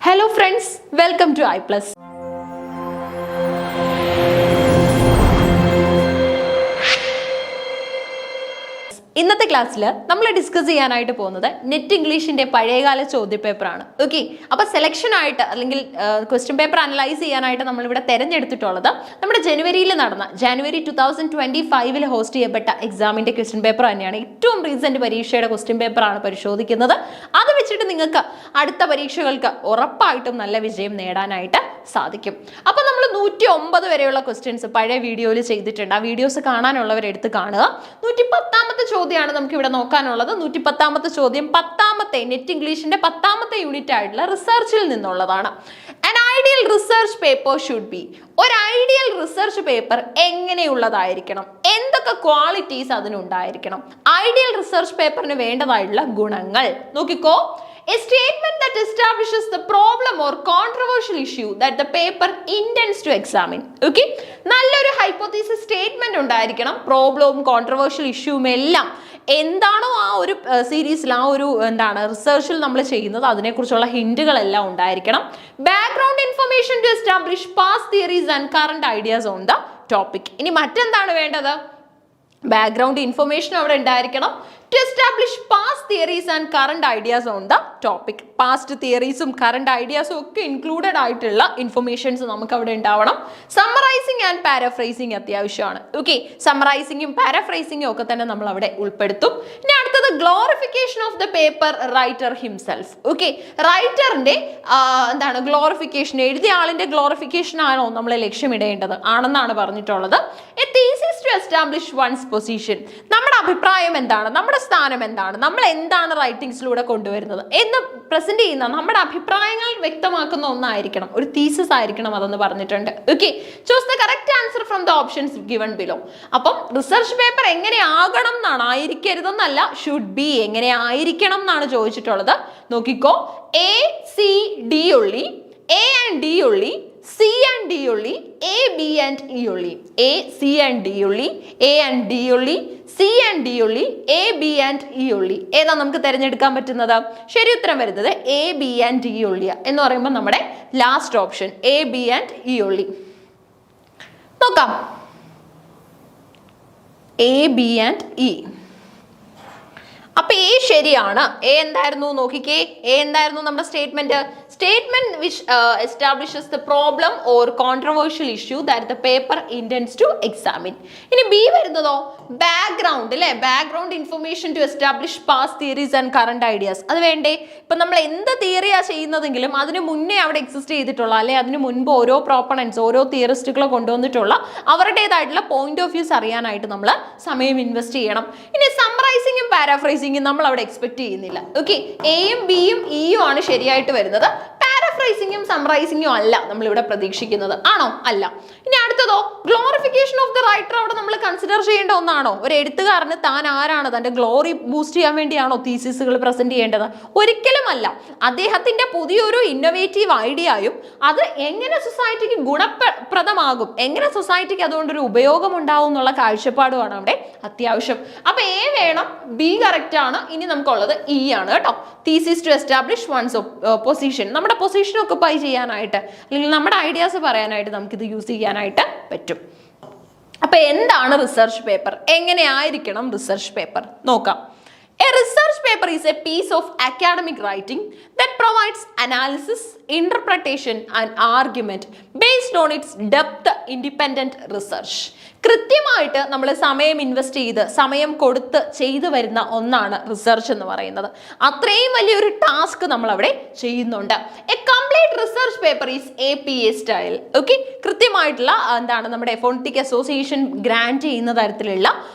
Hello friends, welcome to iPlus. ഇന്നത്തെ ക്ലാസ്സിൽ നമ്മൾ ഡിസ്കസ് ചെയ്യാനായിട്ട് പോകുന്നത് നെറ്റ് ഇംഗ്ലീഷിന്റെ പഴയകാല ചോദ്യപേപ്പറാണ്. ഓക്കെ, അപ്പോൾ സെലക്ഷൻ ആയിട്ട് അല്ലെങ്കിൽ ക്വസ്റ്റ്യൻ പേപ്പർ അനലൈസ് ചെയ്യാനായിട്ട് നമ്മളിവിടെ തിരഞ്ഞെടുത്തിട്ടുള്ളത് നമ്മുടെ ജനുവരി 2025 ഹോസ്റ്റ് ചെയ്യപ്പെട്ട എക്സാമിന്റെ ക്വസ്റ്റ്യൻ പേപ്പർ തന്നെയാണ്. ഏറ്റവും റീസെന്റ് പരീക്ഷയുടെ ക്വസ്റ്റ്യൻ പേപ്പറാണ് പരിശോധിക്കുന്നത്. അത് വെച്ചിട്ട് നിങ്ങൾക്ക് അടുത്ത പരീക്ഷകൾക്ക് ഉറപ്പായിട്ടും നല്ല വിജയം നേടാനായിട്ട് സാധിക്കും. അപ്പോൾ നമ്മൾ 109 വരെയുള്ള ക്വസ്റ്റ്യൻസ് പഴയ വീഡിയോയിൽ ചെയ്തിട്ടുണ്ട്. ആ വീഡിയോസ് കാണാനുള്ളവരെടുത്ത് കാണുക. 110ാമത്തെ ചോദ്യമാണ് നമുക്ക് ഇവിടെ നോക്കാനുള്ളത്. 110ാമത്തെ ചോദ്യം 10ാമത്തെ നെറ്റ് ഇംഗ്ലീഷിന്റെ 10ാമത്തെ യൂണിറ്റ് ആയിട്ടുള്ള റിസർച്ചിൽ നിന്നുള്ളതാണ്. An ideal research paper should be. ഒരു ഐഡിയൽ റിസർച്ച് പേപ്പർ എങ്ങനെയുള്ളതായിരിക്കണം, എന്തൊക്കെ ക്വാളിറ്റീസ് അതിനുണ്ടായിരിക്കണം, ഐഡിയൽ റിസർച്ച് പേപ്പറിന് വേണ്ടതായിട്ടുള്ള ഗുണങ്ങൾ നോക്കിക്കോ. A statement that establishes the problem or controversial issue that the paper intends to examine. Okay, നല്ലൊരു ഹൈപ്പോത്തീസിസ് സ്റ്റേറ്റ്മെന്റ് ഉണ്ടായിരിക്കണം. പ്രോബ്ലവും controversial ഇഷ്യൂവും എല്ലാം എന്താണോ ആ ഒരു സീരീസിൽ ആ ഒരു റിസർച്ചിൽ നമ്മൾ ചെയ്യുന്നത് അതിനെക്കുറിച്ചുള്ള ഹിന്റുകളെല്ലാം ഉണ്ടായിരിക്കണം. Background information to establish past theories and current ideas on the topic. ഇനി മറ്റെന്താണ് വേണ്ടത്? ബാക്ക്ഗ്രൗണ്ട് ഇൻഫർമേഷൻ അവിടെ ഉണ്ടായിരിക്കണം. To establish past theories and current ideas on the topic. Past theories-ഉം current ideas-ഉം ഒക്കെ included ആയിട്ടുള്ള ഇൻഫർമേഷൻസ് നമുക്ക് അവിടെ ഉണ്ടാവണം. സമ്മറൈസിങ് ആൻഡ് പാരഫ്രൈസിങ് അത്യാവശ്യമാണ്. ഓക്കെ, സമ്മറൈസിങ്ങും പാരഫ്രൈസിങ്ങും ഒക്കെ തന്നെ നമ്മൾ അവിടെ ഉൾപ്പെടുത്തും. ഇനി അടുത്തത് glorification of the paper writer himself. Okay, റൈറ്ററിന്റെ ഗ്ലോറിഫിക്കേഷൻ, എഴുതിയ ആളിന്റെ ഗ്ലോറിഫിക്കേഷൻ ആണോ നമ്മൾ ലക്ഷ്യമിടേണ്ടത് ആണെന്നാണ് പറഞ്ഞിട്ടുള്ളത്. A thesis to establish one's position. നമ്മുടെ അഭിപ്രായം എന്താണ്, നമ്മുടെ സ്ഥാനം എന്താണ്, നമ്മൾ എന്താണ് റൈറ്റിംഗ്സിലൂടെ കൊണ്ടുവരുന്നത് എന്ന് പ്രസന്റ് ചെയ്യുന്ന നമ്മുടെ അഭിപ്രായങ്ങൾ വ്യക്തമാക്കുന്ന ഒന്നായിരിക്കണം, ഒരു തീസിസ് ആയിരിക്കണം അതെന്ന് പറഞ്ഞിട്ടുണ്ട്. Okay, choose the correct answer from the options given below. അപ്പം റിസർച്ച് പേപ്പർ എങ്ങനെ ആകണം എന്നാണ്, ആയിരിക്കരുതെന്നല്ല, ഷുഡ് ബി എങ്ങനെ ആയിരിക്കണം എന്നാണ് ചോദിച്ചിട്ടുള്ളത്. നോക്കിക്കോ, A, C, D only, A and D only, C and D only, A, B and E only, A, C and D only, A and D only, C and D only, A, B and E only. ഏതാ നമുക്ക് തിരഞ്ഞെടുക്കാൻ പറ്റുന്നത്? ശരി ഉത്തരം വരുന്നത് A, B and E only എന്ന് പറയുമ്പോൾ നമ്മുടെ last option A, B and E only. നോക്കാം, A, B and E. അപ്പൊ എ ശരിയാണ്. എ എന്തായിരുന്നു നോക്കിക്കേ, എ എന്തായിരുന്നു നമ്മുടെ statement which establishes the problem or controversial issue that the paper intends to examine. ഇനി ബി വരുന്നതോ ബാക്ക്ഗ്രൗണ്ട്, അല്ലെ, background information to establish past theories and current ideas. അത് വേണ്ടേ? ഇപ്പൊ നമ്മൾ എന്ത് തിയറിയാ ചെയ്യുന്നതെങ്കിലും അതിന് മുന്നേ അവിടെ എക്സിസ്റ്റ് ചെയ്തിട്ടുള്ള, അല്ലെ അതിന് മുൻപ് ഓരോ പ്രോപ്പണൻസ്, ഓരോ തിയറിസ്റ്റുകളെ കൊണ്ടുവന്നിട്ടുള്ള അവരുടേതായിട്ടുള്ള പോയിന്റ് ഓഫ് വ്യൂസ് അറിയാനായിട്ട് നമ്മൾ സമയം ഇൻവെസ്റ്റ് ചെയ്യണം. ഇനി സമ്മറൈസിങ്ങും പാരാഫ്രൈസിങ്ങും നമ്മൾ അവിടെ എക്സ്പെക്ട് ചെയ്യുന്നില്ല. ഓക്കെ, എയും ബിയും ഇയും ആണ് ശരിയായിട്ട് വരുന്നത്. പാരാഫ്രൈസിങ്ങും സമ്മറൈസിങ്ങും അല്ല നമ്മൾ ഇവിടെ പ്രതീക്ഷിക്കുന്നത്, ആണോ? അല്ല. ഇനി അടുത്തതോ ഗ്ലോറിഫിക്കേഷൻ ഓഫ് ദ റൈറ്റർ. അവിടെ നമ്മൾ കൺസിഡർ ചെയ്യേണ്ട ഒന്നാണോ? ഒരു എഴുത്തുകാരന് താൻ ആരാണ്, തന്റെ ഗ്ലോറി ബൂസ്റ്റ് ചെയ്യാൻ വേണ്ടിയാണോ തീസിസുകൾ പ്രസന്റ് ചെയ്യേണ്ടത്? ഒരിക്കലും അല്ല. അദ്ദേഹത്തിന്റെ പുതിയൊരു ഇന്നോവേറ്റീവ് ഐഡിയയും അത് എങ്ങനെ സൊസൈറ്റിക്ക് ഗുണപ്രദമാകും, എങ്ങനെ സൊസൈറ്റിക്ക് അതുകൊണ്ടൊരു ഉപയോഗം ഉണ്ടാവും എന്നുള്ള കാഴ്ചപ്പാടുമാണ് അവിടെ അത്യാവശ്യം. അപ്പൊ എ വേണം, ബി കറക്റ്റ് ആണ്. ഇനി നമുക്കുള്ളത് ഇ ആണ് കേട്ടോ. Thesis to establish one's position. നമ്മുടെ പൊസിഷൻ ഒക്കുപൈ ചെയ്യാനായിട്ട് അല്ലെങ്കിൽ നമ്മുടെ ഐഡിയാസ് പറയാനായിട്ട് നമുക്കിത് യൂസ് ചെയ്യാനായിട്ട് പറ്റും. അപ്പൊ എന്താണ് റിസർച്ച് പേപ്പർ, എങ്ങനെയായിരിക്കണം റിസർച്ച് പേപ്പർ നോക്കാം. A research paper is a piece of academic writing that provides analysis, interpretation and argument based on its depth independent research. കൃത്യമായിട്ട് നമ്മൾ സമയം ഇൻവെസ്റ്റ് ചെയ്ത് സമയം കൊടുത്ത് ചെയ്തു വരുന്ന ഒന്നാണ് റിസർച്ച് എന്ന് പറയുന്നത്. അത്രയും വലിയൊരു ടാസ്ക് നമ്മൾ അവിടെ ചെയ്യുന്നുണ്ട്. A complete research paper is APA style. Okay, കൃത്യമായിട്ടുള്ള നമ്മുടെ ഫോണറ്റിക് അസോസിയേഷൻ ഗ്രാൻഡ് ചെയ്യുന്ന തരത്തിലുള്ള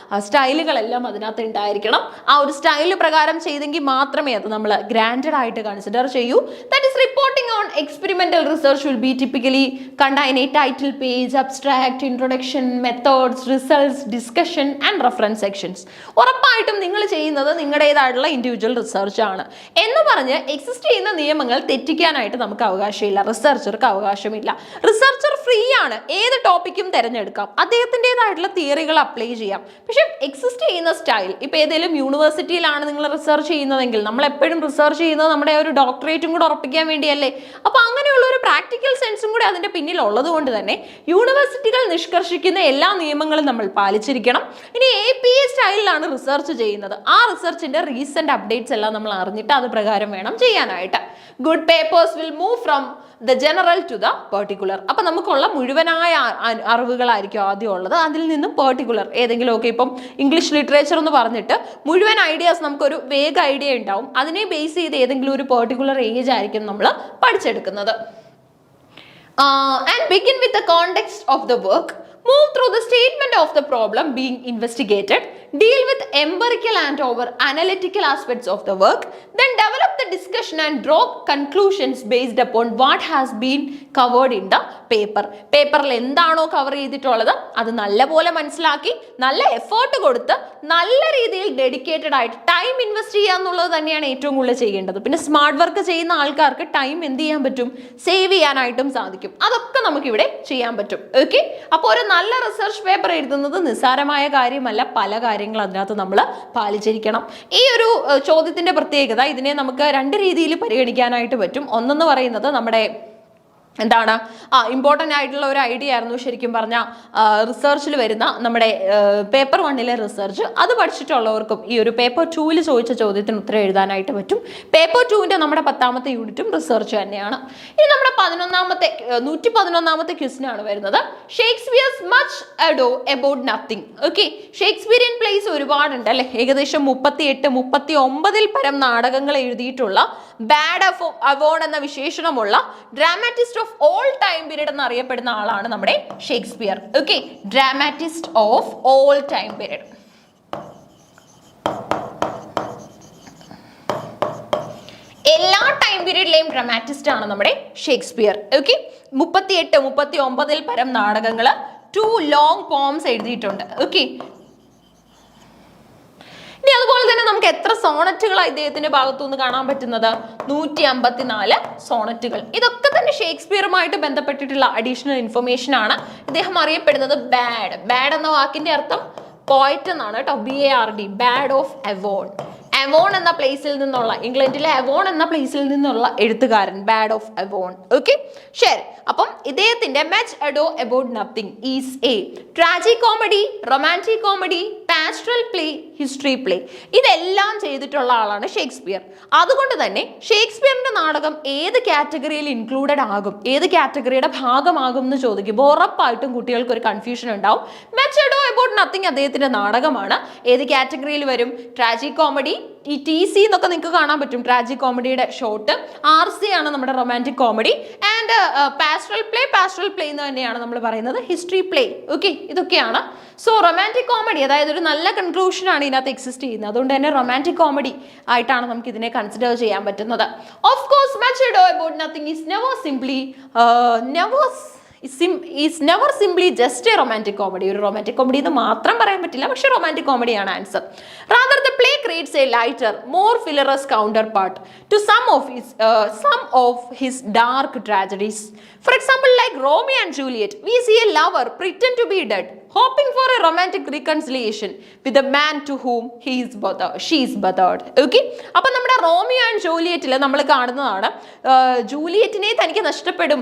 സ്റ്റൈലുകളെല്ലാം അതിനകത്ത് ഉണ്ടായിരിക്കണം. ആ ഒരു സ്റ്റൈല് പ്രകാരം ചെയ്തെങ്കിൽ മാത്രമേ അത് നമ്മൾ ഗ്രാൻഡഡ് ആയിട്ട് കൺസിഡർ ചെയ്യൂ. That is reporting on experimental research will be typically contain A title page, abstract, introduction, methods, results, discussion and reference sections. ഉറപ്പായിട്ടും നിങ്ങൾ ചെയ്യുന്നത് നിങ്ങളുടേതായിട്ടുള്ള ഇൻഡിവിജ്വൽ റിസർച്ച് ആണ് എന്ന് പറഞ്ഞ് എക്സിസ്റ്റ് ചെയ്യുന്ന നിയമങ്ങൾ തെറ്റിക്കാനായിട്ട് നമുക്ക് അവകാശമില്ല, റിസർച്ചർക്ക് അവകാശമില്ല. റിസർച്ചർ ഫ്രീ ആണ്, ഏത് ടോപ്പിക്കും തിരഞ്ഞെടുക്കാം, അദ്ദേഹത്തിൻ്റെതായിട്ടുള്ള തിയറികൾ അപ്ലൈ ചെയ്യാം. പക്ഷെ എക്സിസ്റ്റ് ചെയ്യുന്ന സ്റ്റൈൽ, ഇപ്പൊ ഏതെങ്കിലും യൂണിവേഴ്സിറ്റിയിലാണ് നിങ്ങൾ റിസർച്ച് ചെയ്യുന്നതെങ്കിൽ, നമ്മൾ എപ്പോഴും റിസർച്ച് ചെയ്യുന്നത് നമ്മുടെ ഒരു ഡോക്ടറേറ്റും കൂടെ ഉറപ്പിക്കാൻ വേണ്ടിയല്ലേ. അപ്പൊ അങ്ങനെയുള്ള ഒരു പ്രാക്ടിക്കൽ സെൻസും കൂടെ അതിന്റെ പിന്നിൽ ഉള്ളത് കൊണ്ട് തന്നെ യൂണിവേഴ്സിറ്റികൾ നിഷ്കർഷിക്കുന്ന എല്ലാ നിയമങ്ങളും നമ്മൾ പാലിച്ചിരിക്കണം. ഇനി APA സ്റ്റൈലിലാണ് റിസർച്ച് ചെയ്യുന്നത്, ആ റിസർച്ചിന്റെ റീസെന്റ് അപ്ഡേറ്റ്സ് എല്ലാം നമ്മൾ അറിഞ്ഞിട്ട് അത് പ്രകാരം വേണം ചെയ്യാനായിട്ട്. Good papers will move from the general to the particular. അപ്പൊ നമുക്കുള്ള മുഴുവനായ അറിവുകളായിരിക്കും ആദ്യം ഉള്ളത്, അതിൽ നിന്നും പെർട്ടിക്കുലർ ഏതെങ്കിലും ഒക്കെ, ഇപ്പം ഇംഗ്ലീഷ് ലിറ്ററേച്ചർ എന്ന് പറഞ്ഞിട്ട് മുഴുവൻ ഐഡിയാസ് നമുക്കൊരു വേഗ ഐഡിയ ഉണ്ടാവും, അതിനെ ബേസ് ചെയ്ത് ഏതെങ്കിലും ഒരു പെർട്ടിക്കുലർ ഏജ് ആയിരിക്കും നമ്മൾ പഠിച്ചെടുക്കുന്നത്. And begin with the context of the work. Move through the statement of the problem being investigated. Deal with empirical and over analytical aspects of the work. Then develop the discussion and draw conclusions based upon what has been covered in the paper. പേപ്പറിൽ എന്താണോ cover ചെയ്തിട്ടുള്ളത് അത് നല്ലപോലെ മനസ്സിലാക്കി, നല്ല effort കൊടുത്ത്, നല്ല രീതിയിൽ ഡെഡിക്കേറ്റഡ് ആയിട്ട് ടൈം ഇൻവെസ്റ്റ് ചെയ്യുക എന്നുള്ളത് തന്നെയാണ് ഏറ്റവും കൂടുതൽ ചെയ്യേണ്ടത്. പിന്നെ സ്മാർട്ട് വർക്ക് ചെയ്യുന്ന ആൾക്കാർക്ക് ടൈം എന്ത് ചെയ്യാൻ പറ്റും, സേവ് ചെയ്യാനായിട്ടും സാധിക്കും. അതൊക്കെ നമുക്കിവിടെ ചെയ്യാൻ പറ്റും. ഓക്കെ, അപ്പോൾ ഒരു നല്ല റിസർച്ച് പേപ്പർ എഴുതുന്നത് നിസ്സാരമായ കാര്യമല്ല, പല കാര്യങ്ങൾ അതിനകത്ത് നമ്മൾ പാലിച്ചിരിക്കണം. ഈ ഒരു ചോദ്യത്തിന്റെ പ്രത്യേകത, ഇതിനെ നമുക്ക് രണ്ട് രീതിയിൽ പരിഗണിക്കാനായിട്ട് പറ്റും. ഒന്നെന്ന് പറയുന്നത് നമ്മുടെ എന്താണ് ഇമ്പോർട്ടൻ്റ് ആയിട്ടുള്ള ഒരു ഐഡിയ ആയിരുന്നു ശരിക്കും പറഞ്ഞാൽ റിസർച്ചിൽ വരുന്ന നമ്മുടെ പേപ്പർ 1 റിസർച്ച്. അത് പഠിച്ചിട്ടുള്ളവർക്കും ഈ ഒരു പേപ്പർ 2 ചോദിച്ച ചോദ്യത്തിന് ഉത്തരം എഴുതാനായിട്ട് പറ്റും. പേപ്പർ 2 നമ്മുടെ 10ാമത്തെ യൂണിറ്റും റിസർച്ച് തന്നെയാണ്. ഇനി നമ്മുടെ 111ാമത്തെ ക്വസ്റ്റ്യൻ ആണ് വരുന്നത്. Shakespeare's Much Ado About Nothing. Okay, Shakespearean plays ഒരുപാടുണ്ട് അല്ലെ, ഏകദേശം 38-39 പരം നാടകങ്ങൾ എഴുതിയിട്ടുള്ള ബാഡ് ഓഫ് അവോൺ എന്ന വിശേഷണമുള്ള dramatist of all time period എന്നറിയപ്പെടുന്ന ആളാണ് നമ്മുടെ Shakespeare. Okay, dramatist of all time period. എല്ലാ ടൈം പീരീഡിലെയും ഡ്രാമാറ്റിസ്റ്റ് ആണ് നമ്മുടെ ഷേക്സ്പിയർ. ഓക്കെ, 38-39 പരം നാടകങ്ങള്, 2 ലോങ് പോംസ് എഴുതിയിട്ടുണ്ട്. ഓക്കെ, ഇനി അതുപോലെ തന്നെ നമുക്ക് എത്ര സോണറ്റുകളാണ് ഇദ്ദേഹത്തിന്റെ ഭാഗത്തുനിന്ന് കാണാൻ പറ്റുന്നത്? 154 സോണറ്റുകൾ. ഇതൊക്കെ തന്നെ ഷേക്സ്പിയറുമായിട്ട് ബന്ധപ്പെട്ടിട്ടുള്ള അഡീഷണൽ ഇൻഫർമേഷൻ ആണ്. ഇദ്ദേഹം അറിയപ്പെടുന്നത് ബാഡ് എന്ന വാക്കിന്റെ അർത്ഥം പോയറ്റ് എന്നാണ് കേട്ടോ, BARD, bad of Avon. Avon എന്ന പ്ലേസിൽ നിന്നുള്ള, ഇംഗ്ലണ്ടിലെ അവോൺ എന്ന പ്ലേസിൽ നിന്നുള്ള എഴുത്തുകാരൻ, ബാഡ് ഓഫ് അവോൺ. ഓക്കെ, ശരി. അപ്പം ഇദ്ദേഹത്തിന്റെ Much Ado About Nothing is a tragicomedy, romantic comedy, pastoral play, history play. ഇതെല്ലാം ചെയ്തിട്ടുള്ള ആളാണ് ഷേക്സ്പിയർ. അതുകൊണ്ട് തന്നെ ഷേക്സ്പിയറിന്റെ നാടകം ഏത് കാറ്റഗറിയിൽ ഇൻക്ലൂഡഡ് ആകും, ഏത് കാറ്റഗറിയുടെ ഭാഗമാകും എന്ന് ചോദിക്കുമ്പോൾ ഉറപ്പായിട്ടും കുട്ടികൾക്ക് ഒരു കൺഫ്യൂഷൻ ഉണ്ടാവും. മച്ച് അഡോ അബൌട്ട് നത്തിങ് അദ്ദേഹത്തിന്റെ നാടകമാണ്. ഏത് കാറ്റഗറിയിൽ വരും? ട്രാജി കോമഡി, ഈ TC എന്നൊക്കെ നിങ്ങൾക്ക് കാണാൻ പറ്റും, ട്രാജിക് കോമഡിയുടെ ഷോർട്ട്. RC ആണ് നമ്മുടെ romantic comedy. And pastoral play എന്ന് തന്നെയാണ് നമ്മൾ പറയുന്നത്, ഹിസ്റ്ററി പ്ലേ. ഓക്കെ, ഇതൊക്കെയാണ്. സോ റൊമാൻറ്റിക് കോമഡി, അതായത് ഒരു നല്ല കൺക്ലൂഷൻ ആണ് ഇതിനകത്ത് എക്സിസ്റ്റ് ചെയ്യുന്നത്. അതുകൊണ്ട് തന്നെ റൊമാൻറ്റിക് കോമഡി ആയിട്ടാണ് നമുക്ക് ഇതിനെ കൺസിഡർ ചെയ്യാൻ പറ്റുന്നത്. Of course Much Ado About Nothing is never simply just a romantic comedy. ഒരു റൊമാൻറ്റിക് കോമഡി എന്ന് മാത്രം പറയാൻ പറ്റില്ല, പക്ഷേ റൊമാൻറ്റിക് കോമഡിയാണ് answer. Rather the play creates a lighter, more hilarious counterpart to some of his dark tragedies. For example, like Romeo and Juliet, we see a lover pretend to be dead, hoping for a romantic reconciliation with the man to whom she is bothered. Okay, അപ്പോൾ നമ്മുടെ Romeo and ജൂലിയറ്റിൽ നമ്മൾ കാണുന്നതാണ്, ജൂലിയറ്റിനെ തനിക്ക് നഷ്ടപ്പെടും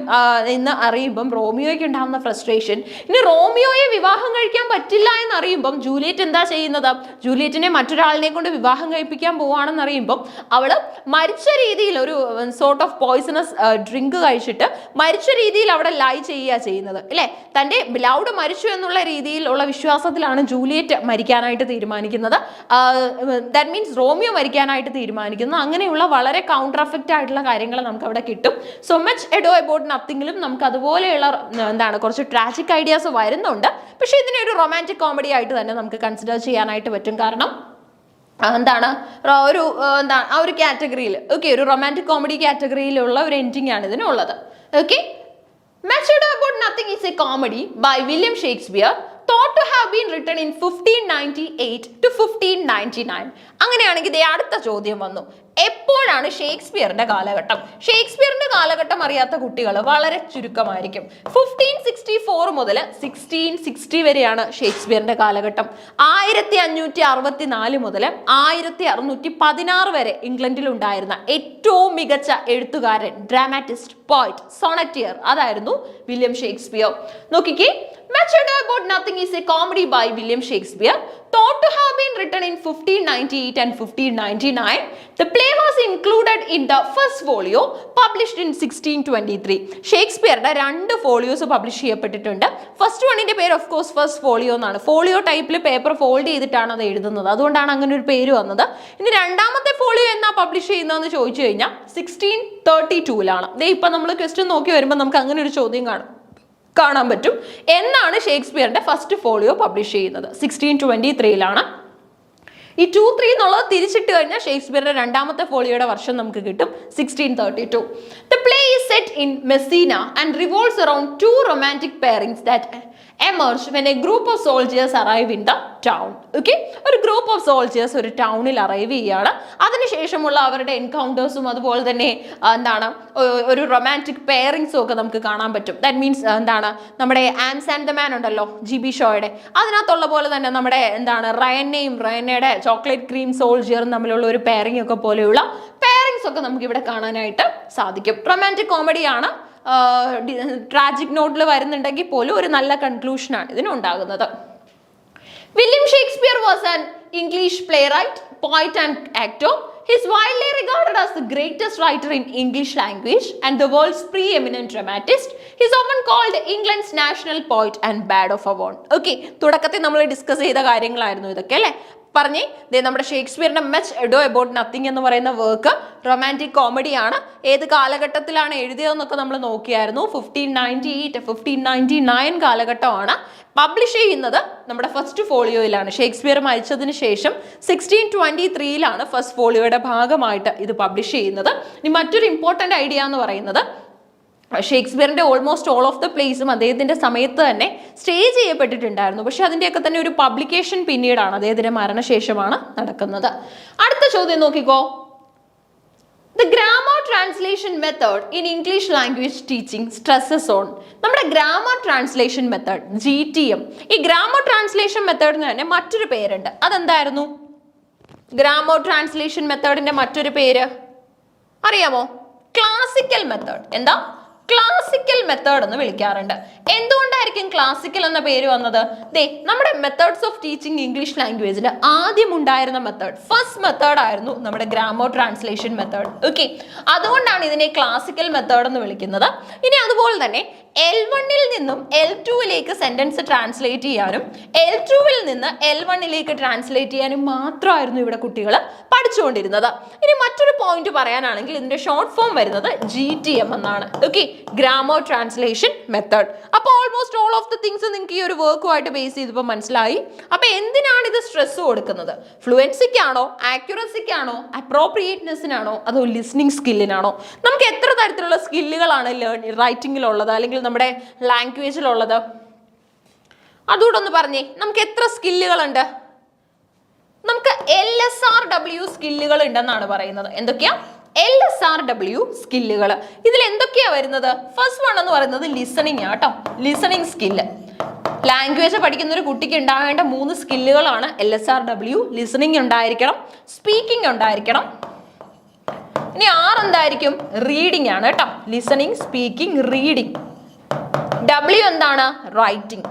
എന്ന് അറിയുമ്പം റോമിയോയ്ക്ക് ഉണ്ടാകുന്ന frustration. ഇനി റോമിയോയെ വിവാഹം കഴിക്കാൻ പറ്റില്ല എന്ന് അറിയുമ്പം ജൂലിയറ്റ് എന്താ ചെയ്യുന്നത്? ജൂലിയറ്റിനെ മറ്റൊരാളിനെ കൊണ്ട് വിവാഹം കഴിപ്പിക്കാൻ പോവാണെന്ന് അറിയുമ്പം അവള് മരിച്ച രീതിയിൽ ഒരു സോർട്ട് ഓഫ് പോയിസണസ് ഡ്രിങ്ക് കഴിച്ചിട്ട് മരിച്ച രീതിയിൽ അവിടെ ലൈ ചെയ്യുന്നത് അല്ലേ. തൻ്റെ ബിലൗഡ് മരിച്ചു എന്നുള്ള രീതിയിലുള്ള വിശ്വാസത്തിലാണ് ജൂലിയറ്റ് മരിക്കാനായിട്ട് തീരുമാനിക്കുന്നത്. ദാറ്റ് മീൻസ് റോമിയോ മരിക്കാനായിട്ട് തീരുമാനിക്കുന്നത്. അങ്ങനെയുള്ള വളരെ കൗണ്ടർ എഫക്റ്റ് ആയിട്ടുള്ള കാര്യങ്ങൾ നമുക്ക് അവിടെ കിട്ടും. സോ മച്ച് എഡോ അബൌട്ട് നത്തിങ്ങിലും നമുക്ക് അതുപോലെയുള്ള കുറച്ച് ട്രാജിക് ഐഡിയാസ് വരുന്നുണ്ട്. പക്ഷെ ഇതിനെ ഒരു റൊമാൻറ്റിക് കോമഡി ആയിട്ട് തന്നെ നമുക്ക് കൺസിഡർ ചെയ്യാനായിട്ട് പറ്റും. കാരണം ആ ഒരു കാറ്റഗറിയിൽ, ഓക്കെ, ഒരു റൊമാൻറ്റിക് കോമഡി കാറ്റഗറിയിലുള്ള ഒരു എൻഡിങ് ആണ് ഇതിനുള്ളത്. Okay, Much Ado About Nothing is a comedy by William Shakespeare, thought to have been written in 1598 to 1599. അങ്ങനെയാണെങ്കിൽ അടുത്ത ചോദ്യം വന്നു. എപ്പോഴാണ് ഷേക്സ്പിയറിന്റെ കാലഘട്ടം? ഷേക്സ്പിയറിന്റെ കാലഘട്ടം അറിയാത്ത കുട്ടികൾ വളരെ ചുരുക്കമായിരിക്കും. 1564 മുതൽ 1660 വരെയാണ് ഷേക്സ്പിയറിന്റെ കാലഘട്ടം. 1564 മുതൽ 1616 വരെ ഇംഗ്ലണ്ടിൽ ഉണ്ടായിരുന്ന ഏറ്റവും മികച്ച എഴുത്തുകാരൻ, ഡ്രാമാറ്റിസ്റ്റ്, പോയിറ്റ്, സോണറ്റിയർ അതായിരുന്നു വില്യം ഷേക്സ്പിയർ. നോക്കിക്കേ, Method About Nothing is a comedy by William Shakespeare, thought to have been written in 1598 and 1599. The play was included in the first folio published in 1623. ഷേക്സ്പിയറുടെ 2 folios publish ചെയ്യപ്പെട്ടിട്ടുണ്ട്. First വണ്ണിന്റെ പേര് of course first folio എന്നാണ്. Folio ടൈപ്പിൽ paper fold ചെയ്തിട്ടാണ് അത് എഴുതുന്നത്, അതുകൊണ്ടാണ് അങ്ങനെ ഒരു പേര് വന്നത്. ഇനി രണ്ടാമത്തെ ഫോളിയോ എന്നാ പബ്ലിഷ് ചെയ്യുന്നതെന്ന് ചോദിച്ചു കഴിഞ്ഞാൽ 1632ലാണ്. ഇപ്പൊ നമ്മൾ ക്വസ്റ്റ്യൻ നോക്കി വരുമ്പോൾ നമുക്ക് അങ്ങനെ ഒരു ചോദ്യം കാണാൻ പറ്റും. എന്നാണ് ഷേക്സ്പിയറിന്റെ ഫസ്റ്റ് ഫോളിയോ പബ്ലിഷ് ചെയ്യുന്നത്? 1623ലാണ്. ഈ 23 എന്നുള്ളത് തിരിച്ചിട്ട് കഴിഞ്ഞാൽ ഷേക്സ്പിയറിന്റെ രണ്ടാമത്തെ ഫോളിയോയുടെ വർഷം നമുക്ക് കിട്ടും 1632. The play is set in Messina and revolves around 2 romantic pairings that emerge when a group of soldiers arrive in the town. Okay, ഒരു ഗ്രൂപ്പ് ഓഫ് സോൾജേഴ്സ് ഒരു ടൗണിൽ അറൈവ് ചെയ്യുകയാണ്. അതിനുശേഷമുള്ള അവരുടെ എൻകൗണ്ടേഴ്സും അതുപോലെ തന്നെ എന്താണ് ഒരു റൊമാൻറ്റിക് പെയറിങ്സും ഒക്കെ നമുക്ക് കാണാൻ പറ്റും. ദാറ്റ് മീൻസ് എന്താണ്, നമ്മുടെ ആംസ് ആൻഡ് ദ മാൻ ഉണ്ടല്ലോ, GB ഷോയുടെ, അതിനകത്തുള്ള പോലെ തന്നെ നമ്മുടെ എന്താണ് റയനയുടെ ചോക്ലേറ്റ് ക്രീം സോൾജിയറും തമ്മിലുള്ള ഒരു പെയറിംഗ് ഒക്കെ പോലെയുള്ള പെയറിങ്സ് ഒക്കെ നമുക്ക് ഇവിടെ കാണാനായിട്ട് സാധിക്കും. റൊമാൻറ്റിക് കോമഡിയാണ്, ട്രാജിക് നോട്ടിൽ വരുന്നുണ്ടെങ്കിൽ പോലും ഒരു നല്ല കൺക്ലൂഷനാണ് ഇതിനുണ്ടാകുന്നത്. William Shakespeare was an English playwright, poet and actor. He is widely regarded as the greatest writer in English language and the world's preeminent dramatist. He is often called England's national poet and bard of Avon. Okay, തുടക്കത്തിൽ നമ്മൾ discuss ചെയ്ത കാര്യങ്ങളായിരുന്നു ഇതൊക്കെ അല്ലേ. പറഞ്ഞേ, നമ്മുടെ ഷേക്സ്പിയറിന്റെ much എഡോ about nothing എന്ന് പറയുന്ന വർക്ക് റൊമാൻറ്റിക് കോമഡിയാണ്. ഏത് കാലഘട്ടത്തിലാണ് എഴുതിയതെന്നൊക്കെ നമ്മൾ നോക്കിയായിരുന്നു. 1598 1599 കാലഘട്ടമാണ്. പബ്ലിഷ് ചെയ്യുന്നത് നമ്മുടെ ഫസ്റ്റ് ഫോളിയോയിലാണ്. ഷേക്സ്പിയർ മരിച്ചതിന് ശേഷം 1623ലാണ് ഫസ്റ്റ് ഫോളിയോയുടെ ഭാഗമായിട്ട് ഇത് പബ്ലിഷ് ചെയ്യുന്നത്. ഇനി മറ്റൊരു ഇമ്പോർട്ടൻ്റ് ഐഡിയ എന്ന് പറയുന്നത്, ഷേക്സ്പിയറിന്റെ ഓൾമോസ്റ്റ് ഓൾ ഓഫ് ദ പ്ലേസും അദ്ദേഹത്തിന്റെ സമയത്ത് തന്നെ സ്റ്റേ ചെയ്യപ്പെട്ടിട്ടുണ്ടായിരുന്നു. പക്ഷെ അതിൻ്റെയൊക്കെ തന്നെ ഒരു പബ്ലിക്കേഷൻ പിന്നീടാണ്, അദ്ദേഹത്തിന്റെ മരണശേഷമാണ് നടക്കുന്നത്. അടുത്ത ചോദ്യം നോക്കിക്കോ. The grammar translation method in English language teaching stresses on. നമ്മുടെ ഗ്രാമർ ട്രാൻസ്ലേഷൻ മെത്തേഡ് GTM. ഈ ഗ്രാമർ ട്രാൻസ്ലേഷൻ മെത്തേഡിന് തന്നെ മറ്റൊരു പേരുണ്ട്. അതെന്തായിരുന്നു? ഗ്രാമർ ട്രാൻസ്ലേഷൻ മെത്തേഡിന്റെ മറ്റൊരു പേര് അറിയാമോ? Classical method. എന്താ? ക്ലാസിക്കൽ മെത്തേഡ് എന്ന് വിളിക്കാറുണ്ട്. എന്തുകൊണ്ടായിരിക്കും ക്ലാസിക്കൽ എന്ന പേര് വന്നത്? നമ്മുടെ മെത്തേഡ്സ് ഓഫ് ടീച്ചിങ് ഇംഗ്ലീഷ് ലാംഗ്വേജിൽ ആദ്യം ഉണ്ടായിരുന്ന മെത്തേഡ്, ഫസ്റ്റ് മെത്തേഡ് ആയിരുന്നു നമ്മുടെ ഗ്രാമർ ട്രാൻസ്ലേഷൻ മെത്തേഡ്. ഓക്കെ, അതുകൊണ്ടാണ് ഇതിനെ ക്ലാസിക്കൽ മെത്തേഡ് എന്ന് വിളിക്കുന്നത്. ഇനി അതുപോലെ തന്നെ L1ൽ നിന്നും L2ലേക്ക് സെന്റൻസ് ട്രാൻസ്ലേറ്റ് ചെയ്യാനും L2ൽ നിന്ന് L1ലേക്ക് ട്രാൻസ്ലേറ്റ് ചെയ്യാനും മാത്രമായിരുന്നു ഇവിടെ കുട്ടികൾ പഠിച്ചുകൊണ്ടിരുന്നത്. ഇനി മറ്റൊരു പോയിന്റ് പറയാനാണെങ്കിൽ ഇതിന്റെ ഷോർട്ട് ഫോം വരുന്നത് GTM എന്നാണ്. Okay, grammar translation method. അപ്പോൾ almost all of the things നിങ്ങൾക്ക് ഈ ഒരു വർക്കുമായിട്ട് ബേസ് ചെയ്തപ്പോൾ മനസ്സിലായി. അപ്പോൾ എന്തിനാണ് ഇത് സ്ട്രെസ് കൊടുക്കുന്നത്? ഫ്ലുവൻസിക്കാണോ, ആക്യുറസിക്കാണോ, അപ്രോപ്രിയേറ്റ്നെസ്സിനാണോ, അതോ ലിസ്ണിംഗ് സ്കില്ലിനാണോ? നമുക്ക് എത്ര തരത്തിലുള്ള സ്കില്ലുകളാണ് റൈറ്റിങ്ങിലുള്ളത് അല്ലെങ്കിൽ നമ്മുടെ ലാംഗ്വേജിലുള്ളത്? അതുകൂടെ ഒന്ന് പറഞ്ഞേ, നമുക്ക് എത്ര സ്കില്ലുകളുണ്ട്? നമുക്ക് LSRW സ്കില്ലുകൾ ഉണ്ടെന്നാണ് പറയുന്നത്. എന്തൊക്കെയാ? LSRW സ്കില്ലുകൾ. ഇതിൽ എന്തൊക്കെയാ വരുന്നത്? ഫസ്റ്റ് വൺ എന്ന് പറയുന്നത് ലിസണിങ് ആട്ടോ. Listening skill. ലാംഗ്വേജ് പഠിക്കുന്ന ഒരു കുട്ടിക്ക് ഉണ്ടാവേണ്ട 3 സ്കില്ലുകളാണ് LSRW. ലിസണിങ് ഉണ്ടായിരിക്കണം, സ്പീക്കിംഗ് ഉണ്ടായിരിക്കണം, ഇനി 6 എന്തായിരിക്കും? റീഡിംഗ് ആണ് കേട്ടോ. Listening, speaking, reading. W എന്താണ്? Writing.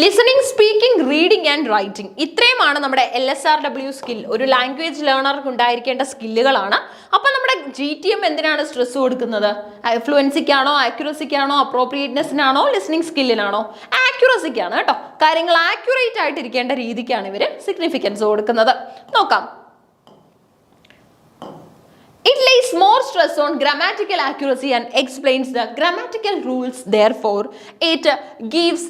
Listening, speaking, reading and writing. ഇത്രയുമാണ് നമ്മുടെ LSRW സ്കിൽ. ഒരു ലാംഗ്വേജ് ലേണർക്ക് ഉണ്ടായിരിക്കേണ്ട സ്കില്ലുകളാണ്. അപ്പൊ നമ്മുടെ GTM എന്തിനാണ് സ്ട്രെസ് കൊടുക്കുന്നത്? ഫ്ലുവൻസിക്കാണോ, ആക്യുറസിക്കാണോ, അപ്രോപ്രിയേറ്റ്നെസ്സിനാണോ, ലിസണിങ് സ്കില്ലിനാണോ? ആക്യുറസിക്കാണ് കേട്ടോ. കാര്യങ്ങൾ ആക്യുറേറ്റ് ആയിട്ട് ഇരിക്കേണ്ട രീതിക്കാണ് ഇവര് സിഗ്നിഫിക്കൻസ് കൊടുക്കുന്നത്. നോക്കാം. It lays more stress on grammatical accuracy and explains the grammatical rules. Therefore, it gives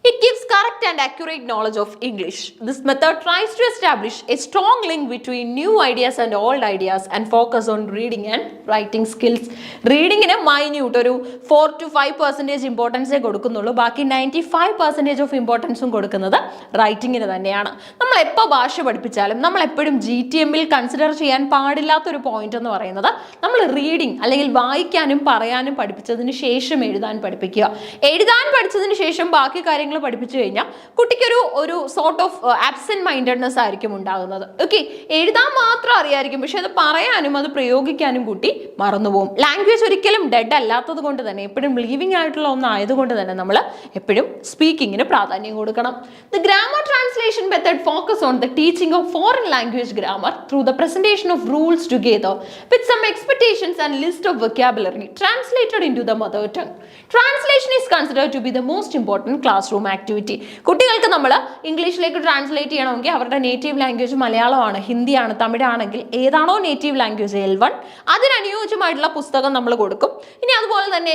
It gives correct and accurate knowledge of English. This method tries to establish a strong link between new ideas and old ideas and focus on reading and writing skills. റീഡിങ്ങിന് minute ഒരു 4 to 5% ഇമ്പോർട്ടൻസേ കൊടുക്കുന്നുള്ളൂ. ബാക്കി 95% of ഇമ്പോർട്ടൻസും കൊടുക്കുന്നത് റൈറ്റിങ്ങിന് തന്നെയാണ്. നമ്മൾ എപ്പോൾ ഭാഷ പഠിപ്പിച്ചാലും നമ്മൾ എപ്പോഴും GTMൽ കൺസിഡർ ചെയ്യാൻ പാടില്ലാത്തൊരു പോയിന്റ് എന്ന് പറയുന്നത് നമ്മൾ റീഡിങ് അല്ലെങ്കിൽ വായിക്കാനും പറയാനും പഠിപ്പിച്ചതിന് ശേഷം എഴുതാൻ പഠിപ്പിക്കുക. എഴുതാൻ പഠിച്ചതിന് ശേഷം ബാക്കി കാര്യങ്ങൾ പഠിപ്പിച്ചു കഴിഞ്ഞാൽ കുട്ടിക്ക് ഒരു സോർട്ട് ഓഫ് ആബ്സെന്റ് മൈൻഡഡ്നെസ് ആയിരിക്കും ഉണ്ടാകുന്നത്. ഓക്കെ, എഴുതാൻ മാത്രം അറിയായിരിക്കും, പക്ഷെ അത് പറയാനും അത് പ്രയോഗിക്കാനും കുട്ടി മറന്നുപോകും. ലാംഗ്വേജ് ഒരിക്കലും ഡെഡ് അല്ലാത്തത് കൊണ്ട് തന്നെ, എപ്പോഴും ലീവിംഗ് ആയിട്ടുള്ള ഒന്നായതുകൊണ്ട് തന്നെ നമ്മൾ എപ്പോഴും സ്പീക്കിങ്ങിന് പ്രാധാന്യം കൊടുക്കണം. The grammar translation method focus on the teaching of foreign language grammar through the presentation of rules together with some expectations and list of vocabulary translated into the mother tongue. Translation is considered to be the most important classroom activity. കുട്ടികൾക്ക് നമ്മൾ ഇംഗ്ലീഷിലേക്ക് translate ചെയ്യണമെങ്കിൽ അവരുടെ native language മലയാളമാണ്, ഹിന്ദിയാണ്, തമിഴാണെങ്കിൽ ഏതാണോ native language L1 അതിനനുയോജ്യമായിട്ടുള്ള പുസ്തകം നമ്മൾ കൊടുക്കും. ഇനി അതുപോലെ തന്നെ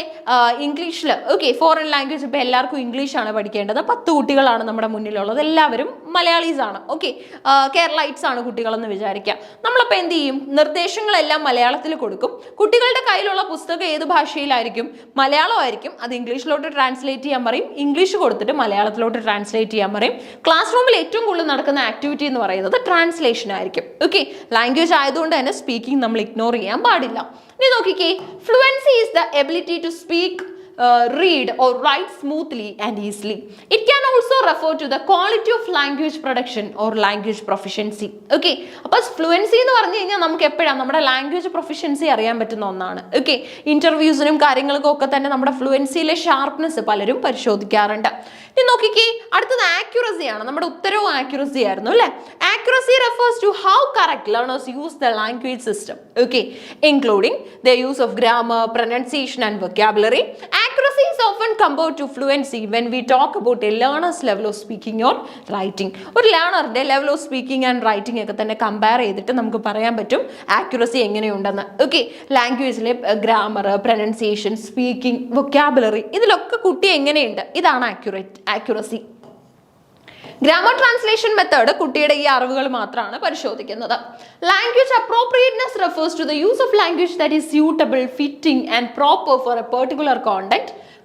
ഇംഗ്ലീഷിൽ ഫോറിൻ ലാംഗ്വേജ് ഇപ്പോൾ എല്ലാവർക്കും ഇംഗ്ലീഷാണ് പഠിക്കേണ്ടത്. 10 കുട്ടികളാണ് നമ്മുടെ മുന്നിലുള്ളത്, എല്ലാവരും മലയാളീസ് ആണ്. കേരളൈറ്റ്സ് ആണ് കുട്ടികളെന്ന് വിചാരിക്കുക. നമ്മളപ്പോൾ എന്ത് ചെയ്യും? നിർദ്ദേശങ്ങളെല്ലാം മലയാളത്തിൽ കൊടുക്കും. കുട്ടികളുടെ കയ്യിലുള്ള പുസ്തകം ഏത് ഭാഷയിലായിരിക്കും? മലയാളമായിരിക്കും. അത് ഇംഗ്ലീഷിലോട്ട് ട്രാൻസ്ലേറ്റ് ചെയ്യാൻ പറയും, ഇംഗ്ലീഷ് കൊടുത്തിട്ട് മലയാളത്തിലോട്ട് ട്രാൻസ്ലേറ്റ് ചെയ്യാൻ പറയും. ക്ലാസ് റൂമിൽ ഏറ്റവും കൂടുതൽ നടക്കുന്ന ആക്ടിവിറ്റി എന്ന് പറയുന്നത് ട്രാൻസ്ലേഷൻ ആയിരിക്കും. ലാംഗ്വേജ് ആയതുകൊണ്ട് തന്നെ സ്പീക്കിംഗ് നമ്മൾ ഇഗ്നോർ ചെയ്യാൻ പാടില്ല. ഇനി നോക്കിക്കേ, fluency is the ability to speak, read or write smoothly and easily. It can also refer to the quality of language production or language proficiency. അപ്പോൾ ഫ്ലുവൻസി എന്ന് പറഞ്ഞു കഴിഞ്ഞാൽ നമുക്ക് എപ്പോഴാണ് നമ്മുടെ ലാംഗ്വേജ് പ്രൊഫിഷ്യൻസി അറിയാൻ പറ്റുന്ന ഒന്നാണ്. ഇന്റർവ്യൂസിനും കാര്യങ്ങൾക്കും ഒക്കെ തന്നെ നമ്മുടെ ഫ്ലുവൻസിയിലെ ഷാർപ്നെസ് പലരും പരിശോധിക്കാറുണ്ട്. ഇനി നോക്കിക്കേ, അടുത്തത് ആക്യുറസി ആണ്. നമ്മുടെ ഉത്തരവും ആക്യുറസി ആയിരുന്നു അല്ലേ? Accuracy refers to how correct learners use the language system, including the use of grammar, pronunciation and vocabulary. Accuracy is often compared to fluency when we talk about a learner's level of speaking or writing. ഒരു ലേണറുടെ level of speaking and writing ഒക്കെ തന്നെ compare ചെയ്തിട്ട് നമുക്ക് പറയാൻ പറ്റും accuracy എങ്ങനെയുണ്ടെന്ന്. ലാംഗ്വേജിലെ ഗ്രാമർ, പ്രൊനൗൺസിയേഷൻ, സ്പീക്കിംഗ്, വൊക്കാബുലറി ഇതിലൊക്കെ കുട്ടി എങ്ങനെയുണ്ട്, ഇതാണ് ആക്യുറസി. ഗ്രാമർ ട്രാൻസ്ലേഷൻ മെത്തേഡ് കുട്ടിയുടെ ഈ അറിവുകൾ മാത്രമാണ് പരിശോധിക്കുന്നത്. Language appropriateness refers to the use of language that is suitable, fitting and proper for a particular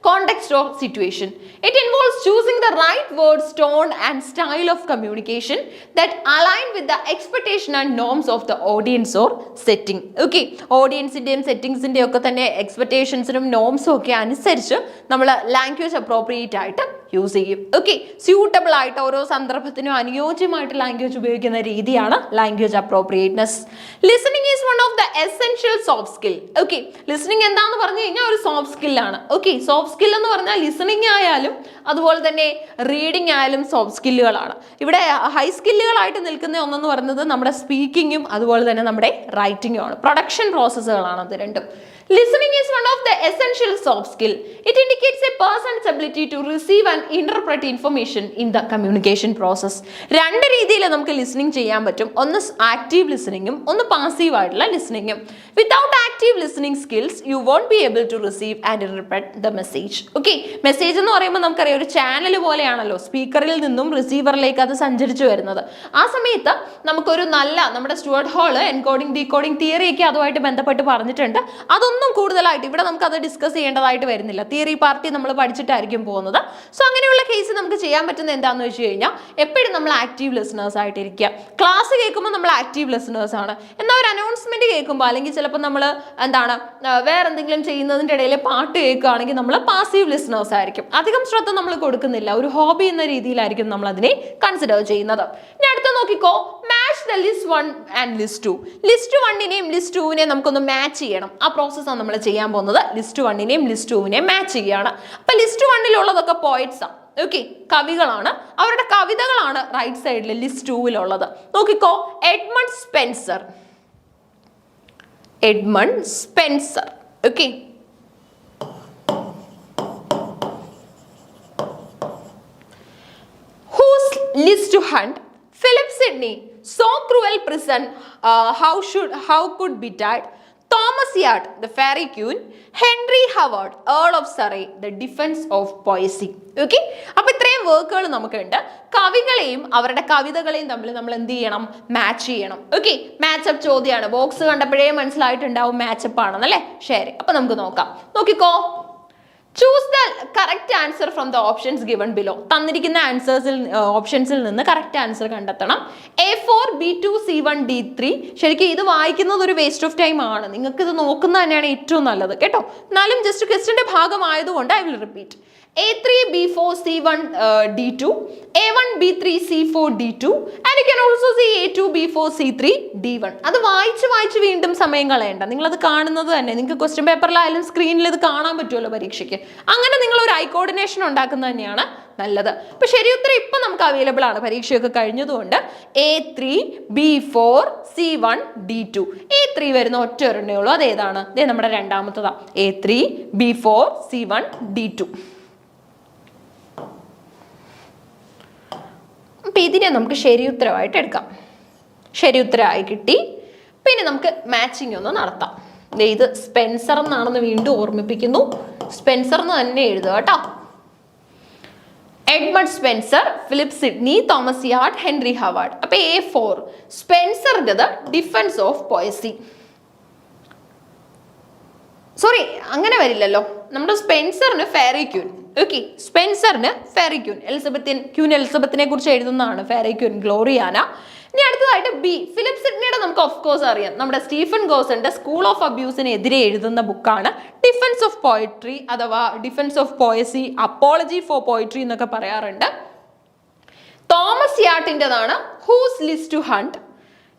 context or situation. It involves choosing the right words, tone and style of communication that align with the expectation and norms of the audience or setting. ഓഡിയൻസിന്റെയും സെറ്റിംഗ്സിന്റെയും ഒക്കെ തന്നെ എക്സ്പെക്ടേഷൻസിനും നോംസും ഒക്കെ അനുസരിച്ച് നമ്മൾ language appropriate ആയിട്ട് use ചെയ്യും. Suitable ആയിട്ട് ഓരോ സന്ദർഭത്തിനും അനുയോജ്യമായിട്ട് language ഉപയോഗിക്കുന്ന രീതിയാണ് language appropriateness. Listening is one of the essential soft skill. Listening എന്താന്ന് പറഞ്ഞു കഴിഞ്ഞാൽ ഒരു സോഫ്റ്റ് സ്കില്ലാണ്. സോഫ്റ്റ് സ്കിൽ എന്ന് പറഞ്ഞാൽ ലിസണിംഗ് ആയാലും അതുപോലെ തന്നെ റീഡിംഗ് ആയാലും സോഫ്റ്റ് സ്കില്ലുകളാണ്. ഇവിടെ ഹൈ സ്കില്ലുകളായിട്ട് നിൽക്കുന്ന ഒന്നെന്ന് പറയുന്നത് നമ്മുടെ സ്പീക്കിങ്ങും അതുപോലെ തന്നെ നമ്മുടെ റൈറ്റിംഗും ആണ്. പ്രൊഡക്ഷൻ പ്രോസസ്സുകളാണ് അത് രണ്ടും. Listening is one of the essential soft skill. It indicates a person's ability to receive and interpret information in the communication process. രണ്ട് രീതിയിൽ നമുക്ക് ലിസണിംഗ് ചെയ്യാൻ പറ്റും. ഒന്ന് ആക്റ്റീവ് ലിസണിങ്ങും ഒന്ന് പാസീവ് ആയിട്ടുള്ള ലിസണിങ്ങും. Without active listening skills you won't be able to receive and interpret the message. Message എന്ന് പറയുമ്പോൾ നമുക്കറിയാം ഒരു ചാനൽ പോലെയാണല്ലോ, സ്പീക്കറിൽ നിന്നും റിസീവറിലേക്ക് അത് സഞ്ചരിച്ചു വരുന്നത്. ആ സമയത്ത് നമുക്കൊരു നല്ല നമ്മുടെ Stuart Hall encoding decoding theory ഒക്കെ അതുമായിട്ട് ബന്ധപ്പെട്ട് പറഞ്ഞിട്ടുണ്ട്. അതൊന്നും കൂടുതലായിട്ട് ഇവിടെ നമുക്ക് അത് ഡിസ്കസ് ചെയ്യേണ്ടതായിട്ട് വരുന്നില്ല. തിയറി പാർട്ടി നമ്മൾ പഠിച്ചിട്ടായിരിക്കും പോകുന്നത്. സോ അങ്ങനെയുള്ള കേസ് നമുക്ക് ചെയ്യാൻ പറ്റുന്ന എന്താണെന്ന് വെച്ച് കഴിഞ്ഞാൽ എപ്പോഴും നമ്മൾ ആക്റ്റീവ് ലിസണേഴ്സ് ആയിട്ടിരിക്കുക. ക്ലാസ് കേൾക്കുമ്പോൾ നമ്മൾ ആക്റ്റീവ് ലിസണേഴ്സ് ആണ്. എന്നാൽ ഒരു അനൗൺസ്മെന്റ് കേൾക്കുമ്പോൾ അല്ലെങ്കിൽ ചിലപ്പോൾ നമ്മൾ വേറെ എന്തെങ്കിലും ചെയ്യുന്നതിൻ്റെ ഇടയിൽ പാട്ട് കേൾക്കുകയാണെങ്കിൽ നമ്മൾ പാസീവ് ലിസണേഴ്സ് ആയിരിക്കും. അധികം ശ്രദ്ധ നമ്മൾ കൊടുക്കുന്നില്ല, ഒരു ഹോബി എന്ന രീതിയിലായിരിക്കും നമ്മൾ അതിനെ കൺസിഡർ ചെയ്യുന്നത്. ഇനി അടുത്ത നോക്കിക്കോ, match the list 1 and list 2. List 1നെയും ലിസ്റ്റ് 2നെയും നമുക്കൊന്ന് മാച്ച് ചെയ്യണം. ആ പ്രോസസ്സാണ് നമ്മൾ ചെയ്യാൻ പോകുന്നത്. ലിസ്റ്റ് 1നെയും ലിസ്റ്റ് 2നെയും മാച്ച് ചെയ്യുകയാണ്. അപ്പൊ ലിസ്റ്റ് 1ലുള്ളതൊക്കെ പോയിറ്റ്സ് ആണ്. കവികളാണ്, അവരുടെ കവിതകളാണ് റൈറ്റ് സൈഡിൽ ലിസ്റ്റ് 2ലുള്ളത്. നോക്കിക്കോ, Edmund Spencer. Whose list to hunt? Philip Sidney. So cruel prison, how could be died? Thomas Yard, The Fairy Queen. Henry Howard, Earl of Surrey, The Defense of Poesy. അപ്പോൾ ഇത്രയും വർക്കുകൾ നമുക്കുണ്ട്. കവികളെയും അവരുടെ കവിതകളെയും തമ്മിൽ നമ്മൾ എന്ത് ചെയ്യണം? മാച്ച് ചെയ്യണം. ഓക്കെ, മാച്ചപ്പ് ചോദ്യമാണ്. ബോക്സ് കണ്ടപ്പോഴേ മനസ്സിലായിട്ടുണ്ടാവും മാച്ചപ്പ് ആണെന്ന് അല്ലേ? ശരി, അപ്പൊ നമുക്ക് നോക്കാം. നോക്കിക്കോ. Choose the correct answer from the options given below. തന്നിരിക്കുന്ന ഓപ്ഷൻസിൽ നിന്ന് കറക്റ്റ് ആൻസർ കണ്ടെത്തണം. A4 B2 C1 D3. ശരിക്കും ഇത് വായിക്കുന്നത് ഒരു വേസ്റ്റ് ഓഫ് ടൈം ആണ്. നിങ്ങൾക്ക് ഇത് നോക്കുന്നത് തന്നെയാണ് ഏറ്റവും നല്ലത് കേട്ടോ. എന്നാലും ജസ്റ്റ് ക്വസ്റ്റ്യന്റെ ഭാഗമായതുകൊണ്ട് I will repeat. A3 B4 C1 D2, A1 B3 C4 D2, and you can also see A2 B4 C3 D1. അത് വായിച്ച് വീണ്ടും സമയം കളയണ്ട. നിങ്ങളത് കാണുന്നത് തന്നെ, നിങ്ങൾക്ക് ക്വസ്റ്റ്യൻ പേപ്പറിലായാലും സ്ക്രീനിൽ ഇത് കാണാൻ പറ്റുമല്ലോ പരീക്ഷയ്ക്ക്. അങ്ങനെ നിങ്ങൾ ഒരു ഐ കോർഡിനേഷൻ ഉണ്ടാക്കുന്നത് തന്നെയാണ് നല്ലത്. അപ്പൊ ശരി ഉത്തരം ഇപ്പൊ നമുക്ക് അവൈലബിൾ ആണ്, പരീക്ഷയൊക്കെ കഴിഞ്ഞതുകൊണ്ട്. A3 B4 C1 D2. A3 വരുന്ന ഒറ്റ ഒരെണ്ണേ ഉള്ളൂ. അതേതാണ്? അതേ നമ്മുടെ രണ്ടാമത്തതാ. A3 B4 C1 D2. അപ്പം ഇതിനെ നമുക്ക് ശരി ഉത്തരവായിട്ട് എടുക്കാം. ശരി ഉത്തരമായി കിട്ടി. പിന്നെ നമുക്ക് മാച്ചിങ് ഒന്ന് നടത്താം. ഇത് സ്പെൻസർ എന്നാണെന്ന് വീണ്ടും ഓർമ്മിപ്പിക്കുന്നു. സ്പെൻസർ എന്ന് തന്നെ എഴുതുക കേട്ടോ. Edmund Spenser, Philip Sidney, Thomas Yard, Henry Howard. അപ്പൊ A4 സ്പെൻസറിൻ്റെത് ഡിഫൻസ് ഓഫ് പോയസി. സോറി, അങ്ങനെ വരില്ലല്ലോ. നമ്മുടെ സ്പെൻസറിന് ഫെയറി ക്യൂൻ. ഓക്കെ, സ്പെൻസറിന് ഫെയറി ക്യൂൻ. എലിസബത്തിനെ കുറിച്ച് എഴുതുന്നതാണ് ഫെയറി ക്യൂൻ ഗ്ലോറിയാന. ഇനി അടുത്തതായിട്ട് ബി, ഫിലിപ്പ് സിഡ്നിയുടെ നമുക്ക് ഓഫ് കോഴ്സ് അറിയാം. നമ്മുടെ സ്റ്റീഫൻ ഗോസന്റെ സ്കൂൾ ഓഫ് അബ്യൂസിനെതിരെ എഴുതുന്ന ബുക്കാണ് ഡിഫൻസ് ഓഫ് പോയട്രി അഥവാ defence of poesy, apology for poetry എന്നൊക്കെ പറയാറുണ്ട്. തോമസ് യാർട്ടിൻ്റെതാണ് ഹൂസ് ലിസ്റ്റ് ടു ഹണ്ട്.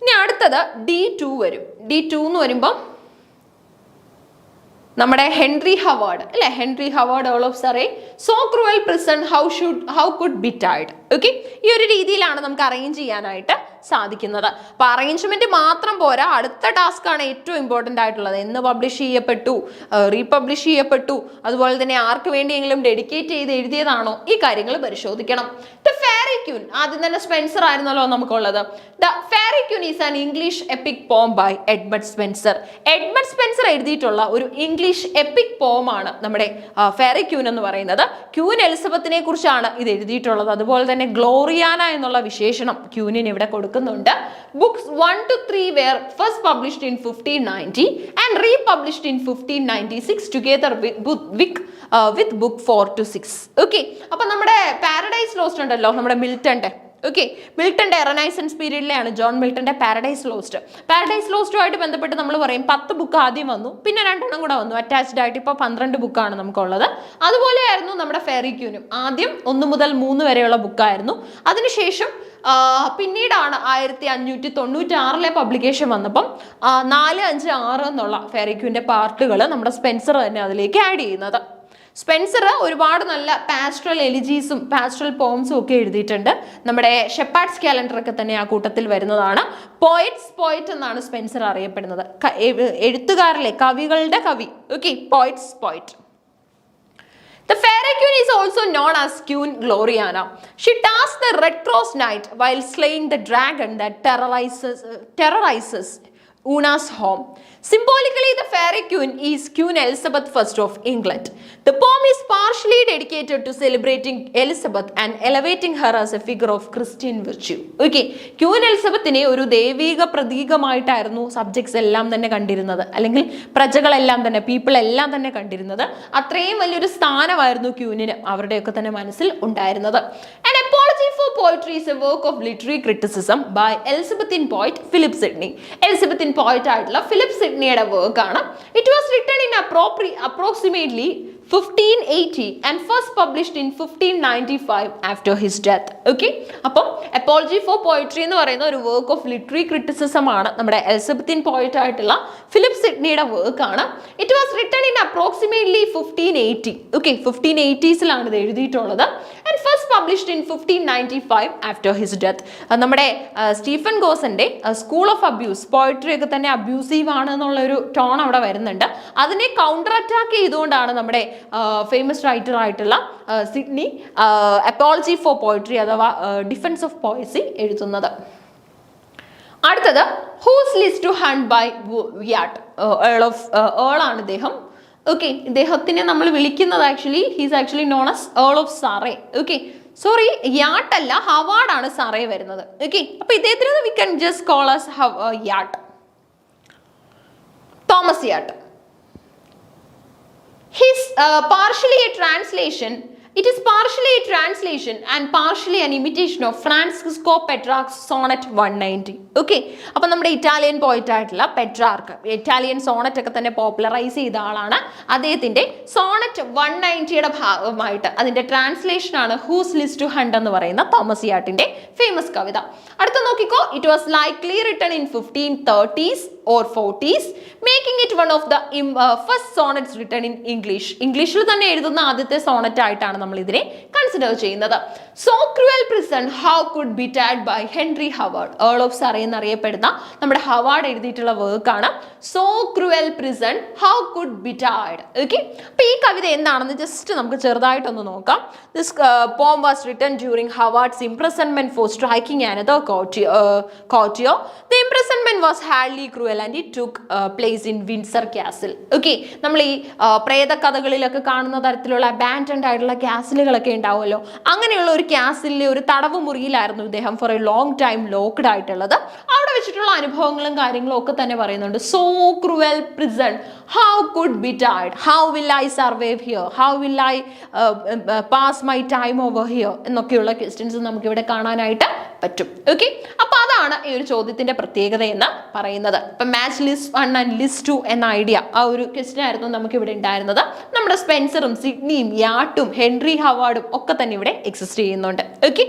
ഇനി അടുത്തത് D2 വരും. D2 എന്ന് വരുമ്പം നമ്മുടെ ഹെൻറി ഹവാർഡ് അല്ലെ? Henry Howard earl of Surrey, so cruel prison, how could betide. Okay, ഈ ഒരു രീതിയിലാണ് നമുക്ക് അറേഞ്ച് ചെയ്യാനായിട്ട് സാധിക്കുന്നത്. അപ്പൊ അറേഞ്ച്മെന്റ് മാത്രം പോരാ, അടുത്ത ടാസ്ക് ആണ് ഏറ്റവും ഇമ്പോർട്ടന്റ് ആയിട്ടുള്ളത്. എന്ന് പബ്ലിഷ് ചെയ്യപ്പെട്ടു, റീപബ്ലിഷ് ചെയ്യപ്പെട്ടു, അതുപോലെ തന്നെ ആർക്ക് വേണ്ടിയെങ്കിലും ഡെഡിക്കേറ്റ് ചെയ്ത് എഴുതിയതാണോ, ഈ കാര്യങ്ങൾ പരിശോധിക്കണം. ദ ഫെയറി ക്യൂൻ, ആദ്യം തന്നെ സ്പെൻസർ ആയിരുന്നല്ലോ നമുക്കുള്ളത്. The Faerie Queene is an English epic poem by Edmund Spenser. Edmund Spenser എഴുതിയിട്ടുള്ള ഒരു ഇംഗ്ലീഷ് എപ്പിക് പോം ആണ് നമ്മുടെ ഫെയറി ക്യൂൻ എന്ന് പറയുന്നത്. ക്യൂൻ എലിസബത്തിനെ കുറിച്ചാണ് ഇത് എഴുതിയിട്ടുള്ളത്. അതുപോലെ തന്നെ ഗ്ലോറിയാന എന്നുള്ള വിശേഷണം ക്യൂനിന് ഇവിടെ കൊടുക്കുന്നുണ്ട്. Books 1 to 3 were first published in 1590 and republished in 1596 together with book 4 to 6. Okay, അപ്പൊ നമ്മുടെ പാരഡൈസ് ലോസ്റ്റ് ഉണ്ടല്ലോ, നമ്മുടെ മിൽട്ടന്റെ. ഓക്കെ, മിൽട്ടന്റെ റെനൈസൻസ് പീരീഡിലെയാണ് ജോൺ മിൽട്ടന്റെ പാരഡൈസ് ലോസ്റ്റുമായിട്ട് ബന്ധപ്പെട്ട് നമ്മൾ പറയും 10 ബുക്ക് ആദ്യം വന്നു, പിന്നെ 2 കൂടെ വന്നു അറ്റാച്ച്ഡ് ആയിട്ട്. ഇപ്പോൾ 12 ബുക്കാണ് നമുക്കുള്ളത്. അതുപോലെയായിരുന്നു നമ്മുടെ ഫെയറി ക്യൂനും. ആദ്യം 1 മുതൽ 3 വരെയുള്ള ബുക്കായിരുന്നു. അതിനുശേഷം പിന്നീടാണ് 1596 പബ്ലിക്കേഷൻ വന്നപ്പം 4, 5, 6 എന്നുള്ള ഫെയറി ക്യൂന്റെ പാർട്ടുകൾ നമ്മുടെ സ്പെൻസർ തന്നെ അതിലേക്ക് ആഡ് ചെയ്യുന്നത്. സ്പെൻസർ ഒരുപാട് നല്ല പാസ്റ്ററൽ എലിജീസും പാസ്റ്ററൽ പോംസും ഒക്കെ എഴുതിയിട്ടുണ്ട്. നമ്മുടെ ഷെപ്പാർഡ്സ് കാലണ്ടർ ഒക്കെ തന്നെ ആ കൂട്ടത്തിൽ വരുന്നതാണ്. പോയറ്റ് എന്നാണ് സ്പെൻസർ അറിയപ്പെടുന്നത്. എഴുത്തുകാരിലെ കവികളുടെ കവി. Okay, poet. The fairy queen is also known as Queen Gloriana. She tasks the Red Cross Knight while slaying the dragon that terrorizes Una's home. Symbolically, the fairy queen is Queen Elizabeth I of England. The poem is partially dedicated to celebrating Elizabeth and elevating her as a figure of Christian virtue. Okay, Queen Elizabethനെ ഒരു ദൈവിക പ്രതീകമായിട്ടായിരുന്നു subjects എല്ലാം തന്നെ കണ്ടിരുന്നത്, അല്ലെങ്കിൽ പ്രജകളെല്ലാം തന്നെ, people എല്ലാം തന്നെ കണ്ടിരുന്നത്. അത്രയും വലിയൊരു സ്ഥാനമായിരുന്നു ക്യൂനിന് അവരുടെയൊക്കെ തന്നെ മനസ്സിൽ ഉണ്ടായിരുന്നത്. An apology for poetry is a work of literary criticism by Elizabethan poet Philip Sidney. Elizabethan poet ആയിട്ടുള്ള ഫിലിപ്പ് സിഡ്നിയുടെ വർക്ക് ആണ്. It was written in approximately 1580 and first published in 1595 after his death. Okay, അപ്പം apology for poetry എന്ന് പറയുന്ന ഒരു work of literary criticism ആണ്. നമ്മുടെ എലിസബത്തിൻ പോയറ്റ് ആയിട്ടുള്ള ഫിലിപ്പ് സിഡ്നിയുടെ വർക്ക് ആണ്. It was written in approximately 1580. Okay, 1580s ഇത് എഴുതിയിട്ടുള്ളത്. And first published in 1595 after his death. നമ്മുടെ സ്റ്റീഫൻ ഗോസന്റെ സ്കൂൾ ഓഫ് അബ്യൂസ്, പോയട്രി ഒക്കെ തന്നെ അബ്യൂസീവ് ആണ് എന്നുള്ളൊരു ടോൺ അവിടെ വരുന്നുണ്ട്. അതിനെ കൗണ്ടർ അറ്റാക്ക് ചെയ്തുകൊണ്ടാണ് നമ്മുടെ ഫേമസ് റൈറ്റർ ആയിട്ടുള്ള സിഡ്നി അപ്പോളജി ഫോർ പോയട്രി അഥവാ ഡിഫൻസ് ഓഫ് പോയസി എഴുതുന്നത്. അടുത്തത് whoso list to hunt by Wyatt. Earl ആണ് ഇദ്ദേഹം. ഓക്കെ, ഇദ്ദേഹത്തിനെ നമ്മൾ വിളിക്കുന്നത് he's actually known as earl of Surrey. Okay, sorry, Wyatt അല്ല, ഹവാർഡ് ആണ് സാറേ വരുന്നത്. ഓക്കെ, അപ്പൊ ഇദ്ദേഹത്തിന് we can just call as Wyatt, Thomas Wyatt. His partially a translation. It is partially a translation and partially an imitation of Francisco Petrarch's sonnet 190. Okay, അപ്പോൾ നമ്മുടെ Italian പോയിറ്റ് ആയിട്ടുള്ള Petrarch Italian Sonet ഒക്കെ തന്നെ popularise ചെയ്ത ആളാണ്. അദ്ദേഹത്തിന്റെ Sonet 190യുടെ ഭാഗമായിട്ട് അതിന്റെ ട്രാൻസ്ലേഷൻ ആണ് ഹൂസ് ലിസ്റ്റ് ടു ഹണ്ട് എന്ന് പറയുന്ന തോമസ് യാട്ടിന്റെ ഫേമസ് കവിത. അടുത്ത നോക്കിക്കോ, it was likely written in 1530s or 40s, making it one of the first sonnets written in English. ഇംഗ്ലീഷിൽ തന്നെ എഴുതുന്ന ആദ്യത്തെ സോണറ്റ് ആയിട്ടാണ് നമ്മൾ ഇതിനെ കൺസിഡർ ചെയ്യുന്നത്. So cruel prison how could betide by Henry Howard. Earl of Surrey എന്നറിയപ്പെടുന്ന നമ്മുടെ ഹവാർഡ് എഴുതിയിട്ടുള്ള വർക്കാണ് so cruel prison how could betide. Okay, അപ്പൊ ഈ കവിത എന്താണെന്ന് ജസ്റ്റ് നമുക്ക് ചെറുതായിട്ടൊന്ന് നോക്കാം. This poem was written during Howard's imprisonment for striking another courtier. The imprisonment was highly cruel and it took place in Windsor Castle. Okay, നമ്മൾ ഈ പ്രേത കഥകളിലൊക്കെ കാണുന്ന തരത്തിലുള്ള അബാൻഡൻഡ് ആയിട്ടുള്ള കാസിലുകളൊക്കെ ഉണ്ടാവുമല്ലോ, അങ്ങനെയുള്ള ഒരു കാസിലെ ഒരു തടവ് മുറിയിലായിരുന്നു ഇദ്ദേഹം for a long time locked ആയിട്ടുള്ളത്. അവിടെ വെച്ചിട്ടുള്ള അനുഭവങ്ങളും കാര്യങ്ങളും ഒക്കെ തന്നെ പറയുന്നുണ്ട്. So cruel prison how could betide, how will I survive here, how will I pass my time over here എന്നൊക്കെയുള്ള ക്വസ്റ്റ്യൻസ് നമുക്ക് ഇവിടെ കാണാനായിട്ട് പറ്റും. ഓക്കെ, അപ്പൊ അതാണ് ഈ ഒരു ചോദ്യത്തിന്റെ പ്രത്യേകത എന്ന് പറയുന്നത്. ഇപ്പൊ മാച്ച് ലിസ്റ്റ് 1 ആൻഡ് ലിസ്റ്റ് 2 എന്ന ഐഡിയ, ആ ഒരു ക്വസ്റ്റ്യൻ ആയിരുന്നു നമുക്ക് ഇവിടെ ഉണ്ടായിരുന്നത്. നമ്മുടെ സ്പെൻസറും സിഡ്നിയും യാട്ടും ഹെൻറി ഹവാർഡും ഒക്കെ തന്നെ ഇവിടെ എക്സിസ്റ്റ് ചെയ്യുന്നുണ്ട്. ഓക്കെ,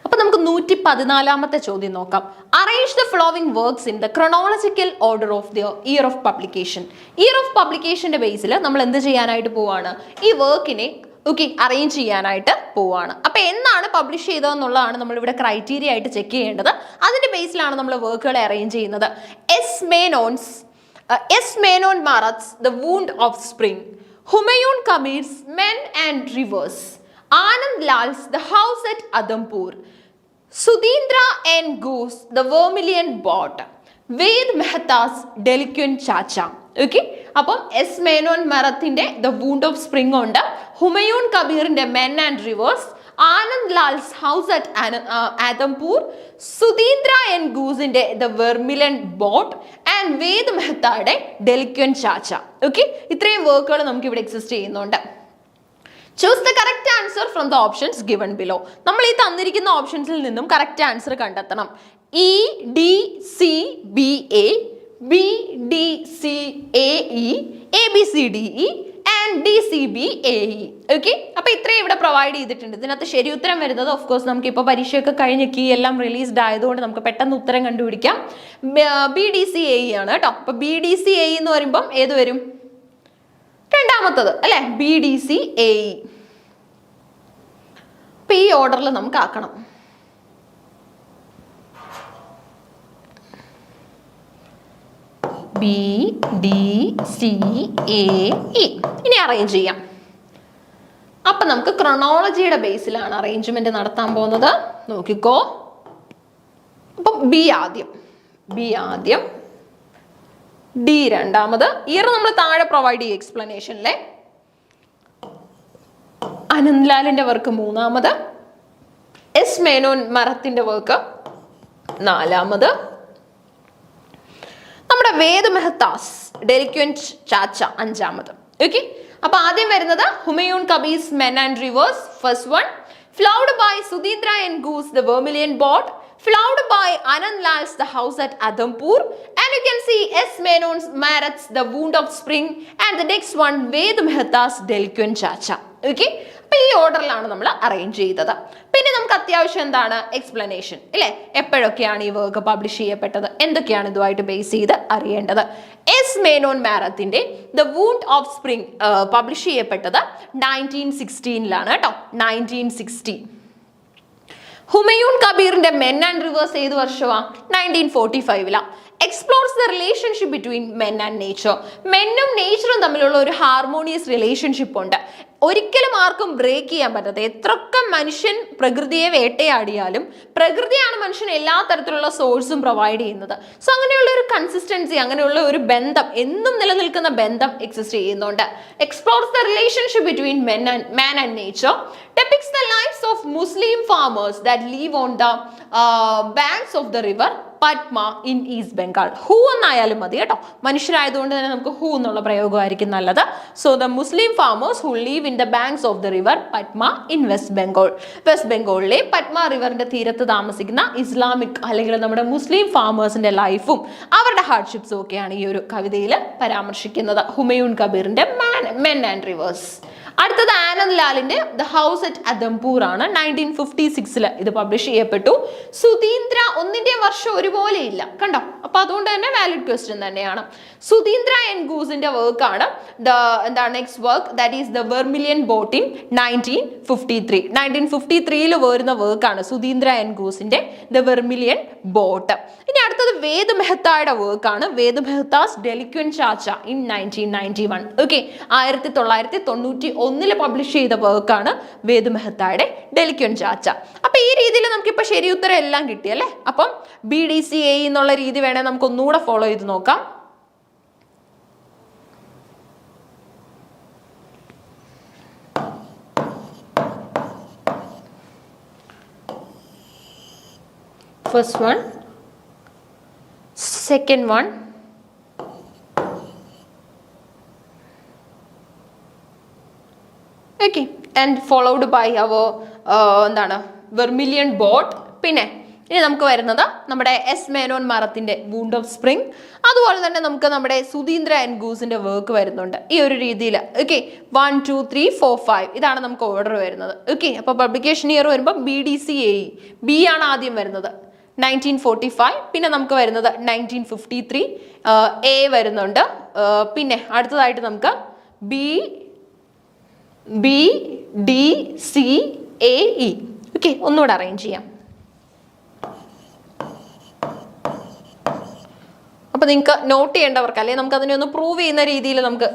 അപ്പൊ നമുക്ക് 114ാമത്തെ ചോദ്യം നോക്കാം. Arrange the following works in the chronological order of the year of publication. Year of പബ്ലിക്കേഷന്റെ ബേസിൽ നമ്മൾ എന്ത് ചെയ്യാനായിട്ട് പോവാണ്, ഈ വർക്കിനെ അറേഞ്ച് ചെയ്യാനായിട്ട് പോവാണ്. അപ്പൊ എന്നാണ് പബ്ലിഷ് ചെയ്തതെന്നുള്ളതാണ് നമ്മൾ ഇവിടെ ക്രൈറ്റീരിയ ആയിട്ട് ചെക്ക് ചെയ്യേണ്ടത്. അതിന്റെ ബേസിലാണ് നമ്മൾ വർക്കുകളെ അറേഞ്ച് ചെയ്യുന്നത്. S Menon Marath's the wound of spring, Humayun Kabir's men and rivers, Anand Lal's the house at Adampur, Sudhindra and Ghose's the vermilion boat, Ved Mehta's delinquent Chacha. Okay, അപ്പം എസ് മേനോൻ മറത്തിന്റെ ദ വൂണ്ട് ഓഫ് സ്പ്രിംഗ് ഉണ്ട്, ഹുമയൂൺ കബീറിന്റെ men and rivers, Anand Lal's house at Adampur, Sudhindra and ഗൂസിന്റെ the vermilion boat and Ved മെഹ്തയുടെ delinquent Chacha. Okay, ഇത്രയും വർക്കുകൾ നമുക്ക് ഇവിടെ എക്സിസ്റ്റ് ചെയ്യുന്നുണ്ട്. Choose the correct answer from the options given below. നമ്മൾ ഈ തന്നിരിക്കുന്ന ഓപ്ഷൻസിൽ നിന്നും കറക്റ്റ് ആൻസർ കണ്ടെത്തണം. E D C B A, B D C A E, A B C D E and D C B A E. Okay, അപ്പൊ ഇത്രയും ഇവിടെ provide ചെയ്തിട്ടുണ്ട്. ഇതിനകത്ത് ശരി ഉത്തരം വരുന്നത് ഓഫ് കോഴ്സ് നമുക്ക് ഇപ്പോൾ പരീക്ഷയൊക്കെ കഴിഞ്ഞ് കീ എല്ലാം റിലീസ്ഡ് ആയതുകൊണ്ട് നമുക്ക് പെട്ടെന്ന് ഉത്തരം കണ്ടുപിടിക്കാം. B D C A E ആണ് കേട്ടോ. അപ്പൊ B D C A E എന്ന് പറയുമ്പം ഏത് വരും, രണ്ടാമത്തത് അല്ലെ, B D C A E. അപ്പൊ ഈ ഓർഡറിൽ നമുക്ക് ആക്കണം. B D C A E. ഇനി അറേഞ്ച് ചെയ്യാം. അപ്പൊ നമുക്ക് ക്രോണോളജിയുടെ ബേസിലാണ് അറേഞ്ച്മെന്റ് നടത്താൻ പോകുന്നത്. നോക്കിക്കോ, അപ്പൊ ബി ആദ്യം, ഡി രണ്ടാമത്. ഇയർ നമ്മൾ താഴെ പ്രൊവൈഡ് ചെയ്യും എക്സ്പ്ലനേഷനിലെ. ആനന്ദ് ലാലിന്റെ വർക്ക് മൂന്നാമത്, എസ് മേനോൻ മറത്തിന്റെ വർക്ക് നാലാമത്, നമ്മുടെ വേദ് മെഹത്താസ് ഡെലിക്വന്റ് ചാച്ച അഞ്ചാമത്. ഓക്കെ, അപ്പൊ ആദ്യം വരുന്നത് Humayun Kabir's men and rivers, first one. Flowed by Sudhindra and Ghose's the vermilion boat, flowed by Anand Lal's The House at Adhampur, and you can see S. Menon's Marat's The Wound of Spring, and the next one Ved Mehta's Delinquent Chacha. Okay, അപ്പോൾ ഈ ഓർഡറിലാണ് നമ്മൾ arrange ചെയ്തത്. പിന്നെ നമുക്ക് അത്യാവശ്യം എന്താണ് explanation അല്ലേ, എപ്പോഴൊക്കെയാണ് ഈ വർക്ക് പബ്ലിഷ് ചെയ്യപ്പെട്ടത്, എന്തൊക്കെയാണ് ഇതുമായിട്ട് ബേസ് ചെയ്ത് അറിയേണ്ടത്. എസ് മേനോൻ മാരത്തിന്റെ the wound of spring publish ചെയ്യപ്പെട്ടത് 1916 കേട്ടോ, 1960. ഹുമയൂൺ കബീറിന്റെ മെൻ ആൻഡ് റിവേഴ്സ് ഏത് വർഷമാണ്, 1945. Explores the relationship between men and nature. മെന്നും നേച്ചറും തമ്മിലുള്ള ഒരു ഹാർമോണിയസ് റിലേഷൻഷിപ്പ് ഉണ്ട്. ഒരിക്കലും ആർക്കും ബ്രേക്ക് ചെയ്യാൻ പറ്റാത്ത, എത്രയൊക്കെ മനുഷ്യൻ പ്രകൃതിയെ വേട്ടയാടിയാലും പ്രകൃതിയാണ് മനുഷ്യൻ എല്ലാ തരത്തിലുള്ള സോഴ്സും പ്രൊവൈഡ് ചെയ്യുന്നത്. സോ അങ്ങനെയുള്ള ഒരു കൺസിസ്റ്റൻസി, അങ്ങനെയുള്ള ഒരു ബന്ധം, എന്നും നിലനിൽക്കുന്ന ബന്ധം എക്സിസ്റ്റ് ചെയ്യുന്നുണ്ട്. Explores the relationship between man and nature, depicts the lives of Muslim farmers that live on the banks of the river Padma in east Bengal. Who എന്നായാലും മതി കേട്ടോ, മനുഷ്യരായതുകൊണ്ട് തന്നെ നമുക്ക് ഹൂ എന്നുള്ള പ്രയോഗമായിരിക്കും നല്ലത്. So the Muslim farmers who leave in the banks of the river Padma in west Bengal. West ബംഗാളിലെ പത്മ റിവറിന്റെ തീരത്ത് താമസിക്കുന്ന ഇസ്ലാമിക് അല്ലെങ്കിൽ നമ്മുടെ മുസ്ലിം ഫാമേഴ്സിന്റെ ലൈഫും അവരുടെ ഹാർഡ്ഷിപ്സും ഒക്കെയാണ് ഈ ഒരു കവിതയിൽ പരാമർശിക്കുന്നത്. ഹുമയൂൺ കബീറിന്റെ മെൻ ആൻഡ് റിവേഴ്സ്. അടുത്തത് ആനന്ദ് ലാലിന്റെ ദ ഹൗസ് അറ്റ് അദംപൂർ ആണ്. 1956 ഇത് പബ്ലിഷ് ചെയ്യപ്പെട്ടു. സുധീന്ദ്ര, ഒന്നിന്റെയും വർഷം ഒരുപോലെ ഇല്ല കണ്ടോ, അപ്പൊ അതുകൊണ്ട് തന്നെ വാലിഡ് ക്വസ്റ്റ്യൻ തന്നെയാണ്. സുധീന്ദ്ര എൻ ഗൂസിന്റെ വർക്ക് ആണ് എന്താണ് next work, that is the vermilion boat in 1953. 1953 വരുന്ന വർക്കാണ് സുധീന്ദ്ര എൻ ഗൂസിന്റെ ദ വെർമിലിയൻ ബോട്ട്. ഇനി അടുത്തത് വേദ് മെഹ്തായുടെ വർക്കാണ്, Ved Mehta's delinquent Chacha in 1991. Okay, 1991 publish ചെയ്ത വർക്കാണ് വേദ് മെഹ്തായുടെ ഡെലിക്വൻ ചാച്ച. അപ്പൊ ഈ രീതിയിൽ നമുക്കിപ്പോ ശരി ഉത്തരം എല്ലാം കിട്ടിയല്ലേ. അപ്പം BDCA എന്നുള്ള രീതി വേണേ നമുക്ക് ഒന്നുകൂടെ ഫോളോ ചെയ്ത് നോക്കാം. First one, second one, okay, and followed by our എന്താണ് വെർമിലിയൻ ബോട്ട്. പിന്നെ ഇനി നമുക്ക് വരുന്നത് നമ്മുടെ എസ് മേനോൻ മറത്തിന്റെ വൂണ്ട് ഓഫ് സ്പ്രിംഗ്. അതുപോലെ തന്നെ നമുക്ക് നമ്മുടെ സുധീന്ദ്ര എൻ ഗൂസിന്റെ വർക്ക് വരുന്നുണ്ട് ഈ ഒരു രീതിയിൽ. ഓക്കെ, 1 2 3 4 5 ഇതാണ് നമുക്ക് ഓർഡർ വരുന്നത്. ഓക്കെ, അപ്പൊ പബ്ലിക്കേഷൻ ഇയർ വരുമ്പോൾ BDCA ബി ആണ് ആദ്യം വരുന്നത് 1945. പിന്നെ നമുക്ക് വരുന്നത് 1953 എ വരുന്നുണ്ട്. പിന്നെ അടുത്തതായിട്ട് നമുക്ക് BDCAE. ഓക്കെ, ഒന്നുകൂടെ അറേഞ്ച് ചെയ്യാം. അപ്പൊ നിങ്ങൾക്ക് നോട്ട് ചെയ്യേണ്ടവർക്ക് അല്ലെങ്കിൽ നമുക്ക് അതിനെ ഒന്ന് പ്രൂവ് ചെയ്യുന്ന രീതിയിൽ നമുക്ക്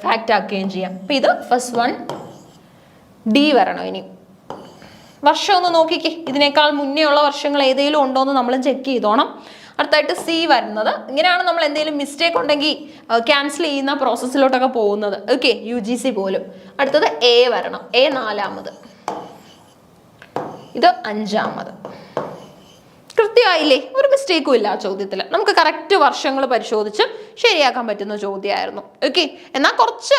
ഫാക്റ്റ് ആക്കുകയും ചെയ്യാം. അപ്പൊ ഇത് ഫസ്റ്റ് വൺ ഡി വരണം. ഇനി വർഷം ഒന്ന് നോക്കിക്കേ, ഇതിനേക്കാൾ മുന്നേ ഉള്ള വർഷങ്ങൾ ഏതെങ്കിലും ഉണ്ടോ എന്ന് നമ്മൾ ചെക്ക് ചെയ്തോണം. അടുത്തായിട്ട് സി വരുന്നത്. ഇങ്ങനെയാണ് നമ്മൾ എന്തെങ്കിലും മിസ്റ്റേക്ക് ഉണ്ടെങ്കിൽ ക്യാൻസൽ ചെയ്യുന്ന പ്രോസസ്സിലോട്ടൊക്കെ പോകുന്നത്. ഓക്കെ, UGC പോലും. അടുത്തത് എ വരണം, എ 4ാമത്, ഇത് 5ാമത്. കൃത്യമായില്ലേ, ഒരു മിസ്റ്റേക്കും ഇല്ല ആ ചോദ്യത്തിൽ. നമുക്ക് കറക്റ്റ് വർഷങ്ങൾ പരിശോധിച്ച് ശരിയാക്കാൻ പറ്റുന്ന ചോദ്യമായിരുന്നു. ഓക്കെ, എന്നാൽ കുറച്ച്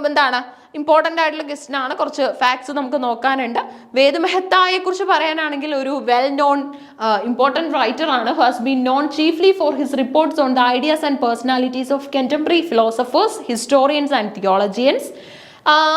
എന്താണ് ഇമ്പോർട്ടൻ്റ് ആയിട്ടുള്ള ക്വസ്റ്റ്യൻ ആണ്, കുറച്ച് ഫാക്ട്സ് നമുക്ക് നോക്കാനുണ്ട്. വേദ് മെഹ്തായെ കുറിച്ച് പറയാനാണെങ്കിൽ ഒരു വെൽ നോൺ ഇമ്പോർട്ടൻറ്റ് റൈറ്റർ ആണ്. Has been non chiefly for his reports on the ideas and personalities of contemporary philosophers, historians and theologians.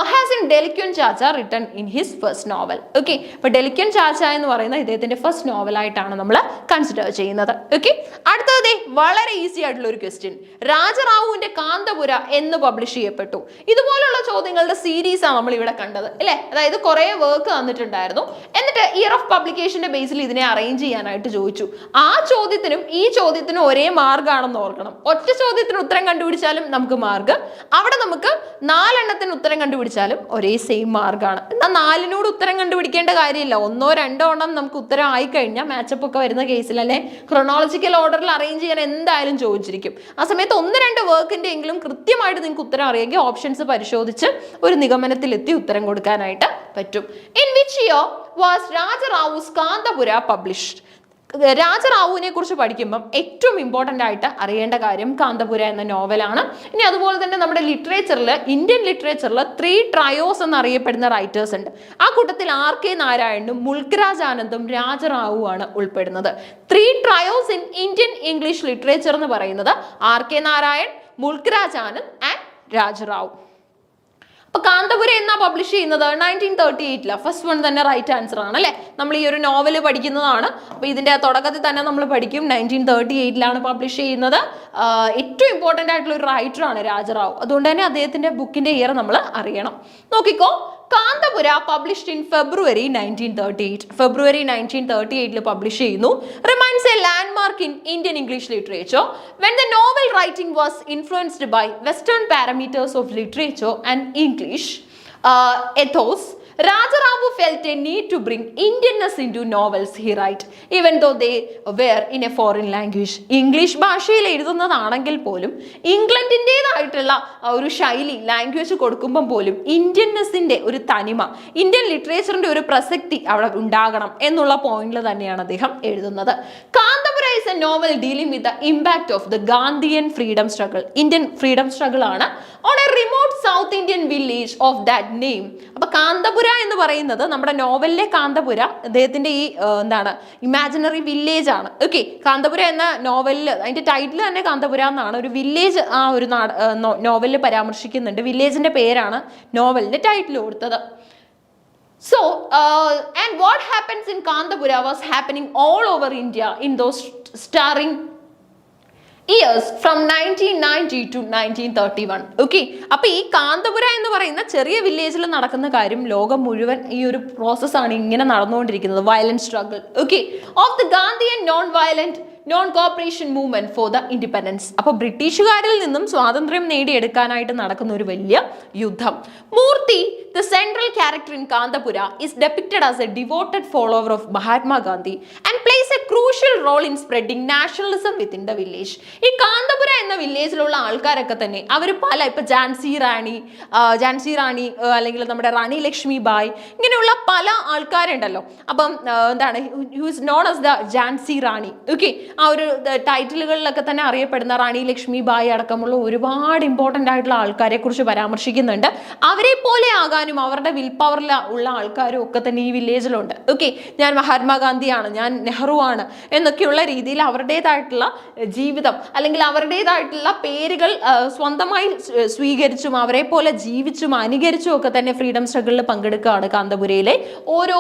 Has in Delinquent Chacha written in his first novel. Okay, അപ്പോൾ Delinquent Chacha എന്ന് പറയുന്നത് ഇദ്ദേഹത്തിന്റെ first നോവലായിട്ടാണ് നമ്മൾ consider ചെയ്യുന്നത്. Okay, അടുത്തത് വളരെ easy ആയിട്ടുള്ള ഒരു ക്വസ്റ്റ്യൻ. രാജറാവുവിന്റെ കാന്തപുര എന്ന് പബ്ലിഷ് ചെയ്യപ്പെട്ടു. ഇതുപോലുള്ള ചോദ്യങ്ങളുടെ സീരീസ് ആണ് നമ്മൾ ഇവിടെ കണ്ടത് അല്ലേ. അതായത് കുറെ വർക്ക് തന്നിട്ടുണ്ടായിരുന്നു, എന്നിട്ട് ഇയർ ഓഫ് പബ്ലിക്കേഷന്റെ ബേസിൽ ഇതിനെ അറേഞ്ച് ചെയ്യാനായിട്ട് ചോദിച്ചു. ആ ചോദ്യത്തിനും ഈ ചോദ്യത്തിനും ഒരേ മാർഗാണെന്ന് ഓർക്കണം. ഒറ്റ ചോദ്യത്തിന് ഉത്തരം കണ്ടുപിടിച്ചാലും നമുക്ക് മാർക്ക്, അവിടെ നമുക്ക് 4 എണ്ണത്തിന് ഉത്തരം കണ്ടുപിടിച്ചാലും ഒരേ സെയിം മാർക്കാണ്. എന്നാൽ 4നോട് ഉത്തരം കണ്ടുപിടിക്കേണ്ട കാര്യമില്ല. 1 2 എണ്ണം നമുക്ക് ഉത്തരം ആയി കഴിഞ്ഞാൽ മാച്ചപ്പ് ഒക്കെ വരുന്ന കേസിൽ അല്ലെ ക്രൊണോളജിക്കൽ ഓർഡറിൽ അറേഞ്ച് ചെയ്യാൻ എന്തായാലും ചോദിച്ചിരിക്കും. ആ സമയത്ത് 1 2 വർക്കിന്റെ എങ്കിലും കൃത്യമായിട്ട് നിങ്ങൾക്ക് ഉത്തരം അറിയാമെങ്കിൽ ഓപ്ഷൻസ് പരിശോധിച്ച് ഒരു നിഗമനത്തിലെത്തി ഉത്തരം കൊടുക്കാനായിട്ട് പറ്റും. In which year was Raja Rao's Kanthapura published? രാജറാവുവിനെ കുറിച്ച് പഠിക്കുമ്പം ഏറ്റവും ഇമ്പോർട്ടൻ്റ് ആയിട്ട് അറിയേണ്ട കാര്യം കാന്തപുര എന്ന നോവലാണ്. ഇനി അതുപോലെ തന്നെ നമ്മുടെ ലിറ്ററേച്ചറിൽ, ഇന്ത്യൻ ലിറ്ററേച്ചറിൽ 3 ട്രയോസ് എന്നറിയപ്പെടുന്ന റൈറ്റേഴ്സ് ഉണ്ട്. ആ കൂട്ടത്തിൽ RK നാരായണനും മുൾക്രാജ് ആനന്ദും രാജറാവുമാണ് ഉൾപ്പെടുന്നത്. 3 triose in Indian English literature എന്ന് പറയുന്നത് RK നാരായൺ, മുൾക്രാജ് ആനന്ദ് ആൻഡ് രാജറാവു. അപ്പൊ കാന്തപുര എന്നാ പബ്ലിഷ് ചെയ്യുന്നത്? 1938. ഫസ്റ്റ് വൺ തന്നെ റൈറ്റ് ആൻസർ ആണ് അല്ലെ. നമ്മൾ ഈ ഒരു നോവൽ പഠിക്കുന്നതാണ്. അപ്പൊ ഇതിന്റെ തുടക്കത്തിൽ തന്നെ നമ്മൾ പഠിക്കും 1938 പബ്ലിഷ് ചെയ്യുന്നത്. ഏറ്റവും ഇമ്പോർട്ടൻ്റ് ആയിട്ടുള്ള ഒരു റൈറ്റർ ആണ് രാജറാവു. അതുകൊണ്ട് തന്നെ അദ്ദേഹത്തിന്റെ ബുക്കിന്റെ ഇയർ നമ്മൾ അറിയണം. നോക്കിക്കോ, Kanthapura published in February 1938. February 1938 publish ചെയ്യുന്നു. Remains a landmark in Indian English literature when the novel writing was influenced by western parameters of literature and English ethos. Rajaravu felt a need to bring Indianness into novels he write, even though they were in a foreign language. English ഭാഷയിൽ എഴുതുന്നതാണെങ്കിൽ പോലും ഇംഗ്ലണ്ടിൻ്റെതായിട്ടുള്ള ഒരു ശൈലി language കൊടുക്കുമ്പം പോലും ഇന്ത്യൻനെസ്സിൻ്റെ ഒരു തനിമ, Indian ലിറ്ററേച്ചറിൻ്റെ ഒരു പ്രസക്തി അവിടെ ഉണ്ടാകണം എന്നുള്ള പോയിന്റിൽ തന്നെയാണ് അദ്ദേഹം എഴുതുന്നത്. Kanthapura is a novel dealing with the impact of the Gandhian freedom struggle. Indian freedom struggle ആണ് on a remote South Indian village of that name. അപ്പൊ കാന്തപുര എന്ന് പറയുന്നത് നമ്മുടെ നോവലിലെ കാന്തപുര അദ്ദേഹത്തിന്റെ ഈ എന്താണ് ഇമാജിനറി വില്ലേജ് ആണ്. ഓക്കെ, കാന്തപുര എന്ന നോവലിൽ അതിന്റെ ടൈറ്റിൽ തന്നെ കാന്തപുര എന്നാണ്. ഒരു വില്ലേജ് ആ ഒരു നോവലിൽ പരാമർശിക്കുന്നുണ്ട്. വില്ലേജിന്റെ പേരാണ് നോവലിന്റെ ടൈറ്റിൽ കൊടുത്തത്. So, and what happens in Kandapura was happening all over India in those starring years from 1990 to 1931. Okay, അപ്പൊ ഈ കാന്തപുര എന്ന് പറയുന്ന ചെറിയ വില്ലേജിൽ നടക്കുന്ന കാര്യം ലോകം മുഴുവൻ ഈ ഒരു പ്രോസസ്സാണ് ഇങ്ങനെ നടന്നുകൊണ്ടിരിക്കുന്നത്. Violent struggle, okay, of the Gandhian non violent non corporation movement for the independence. അപ്പൊ ബ്രിട്ടീഷുകാരിൽ നിന്നും സ്വാതന്ത്ര്യം നേടിയെടുക്കാനായിട്ട് നടക്കുന്ന ഒരു വലിയ യുദ്ധം. മൂർത്തി, the central character in Kandapura, is depicted as a devoted follower of Mahatma Gandhi and plays a crucial role in spreading nationalism within the village. ഈ കാന്തപുര എന്ന വില്ലേജിലുള്ള ആൾക്കാരൊക്കെ തന്നെ അവർ പല ഇപ്പൊ ഝാൻസി റാണി അല്ലെങ്കിൽ നമ്മുടെ റാണി ലക്ഷ്മി ബായ്, ഇങ്ങനെയുള്ള പല ആൾക്കാരുണ്ടല്ലോ. അപ്പം എന്താണ് who is known as the Jhansi Rani. Okay, ആ ഒരു ടൈറ്റിലുകളിലൊക്കെ തന്നെ അറിയപ്പെടുന്ന റാണി ലക്ഷ്മി ബായ് അടക്കമുള്ള ഒരുപാട് ഇമ്പോർട്ടൻ്റ് ആയിട്ടുള്ള ആൾക്കാരെ കുറിച്ച് പരാമർശിക്കുന്നുണ്ട്. അവരെ പോലെ ആകാനും അവരുടെ വിൽ പവറിൽ ഉള്ള ആൾക്കാരും ഒക്കെ തന്നെ ഈ വില്ലേജിലുണ്ട്. ഓക്കെ, ഞാൻ മഹാത്മാഗാന്ധിയാണ്, ഞാൻ നെഹ്റു ആണ് എന്നൊക്കെയുള്ള രീതിയിൽ അവരുടേതായിട്ടുള്ള ജീവിതം അല്ലെങ്കിൽ അവരുടേതായിട്ടുള്ള പേരുകൾ സ്വന്തമായി സ്വീകരിച്ചും അവരെ പോലെ ജീവിച്ചും അനുകരിച്ചും ഒക്കെ തന്നെ ഫ്രീഡം സ്ട്രഗിളിൽ പങ്കെടുക്കുകയാണ് കാന്തപുരയിലെ ഓരോ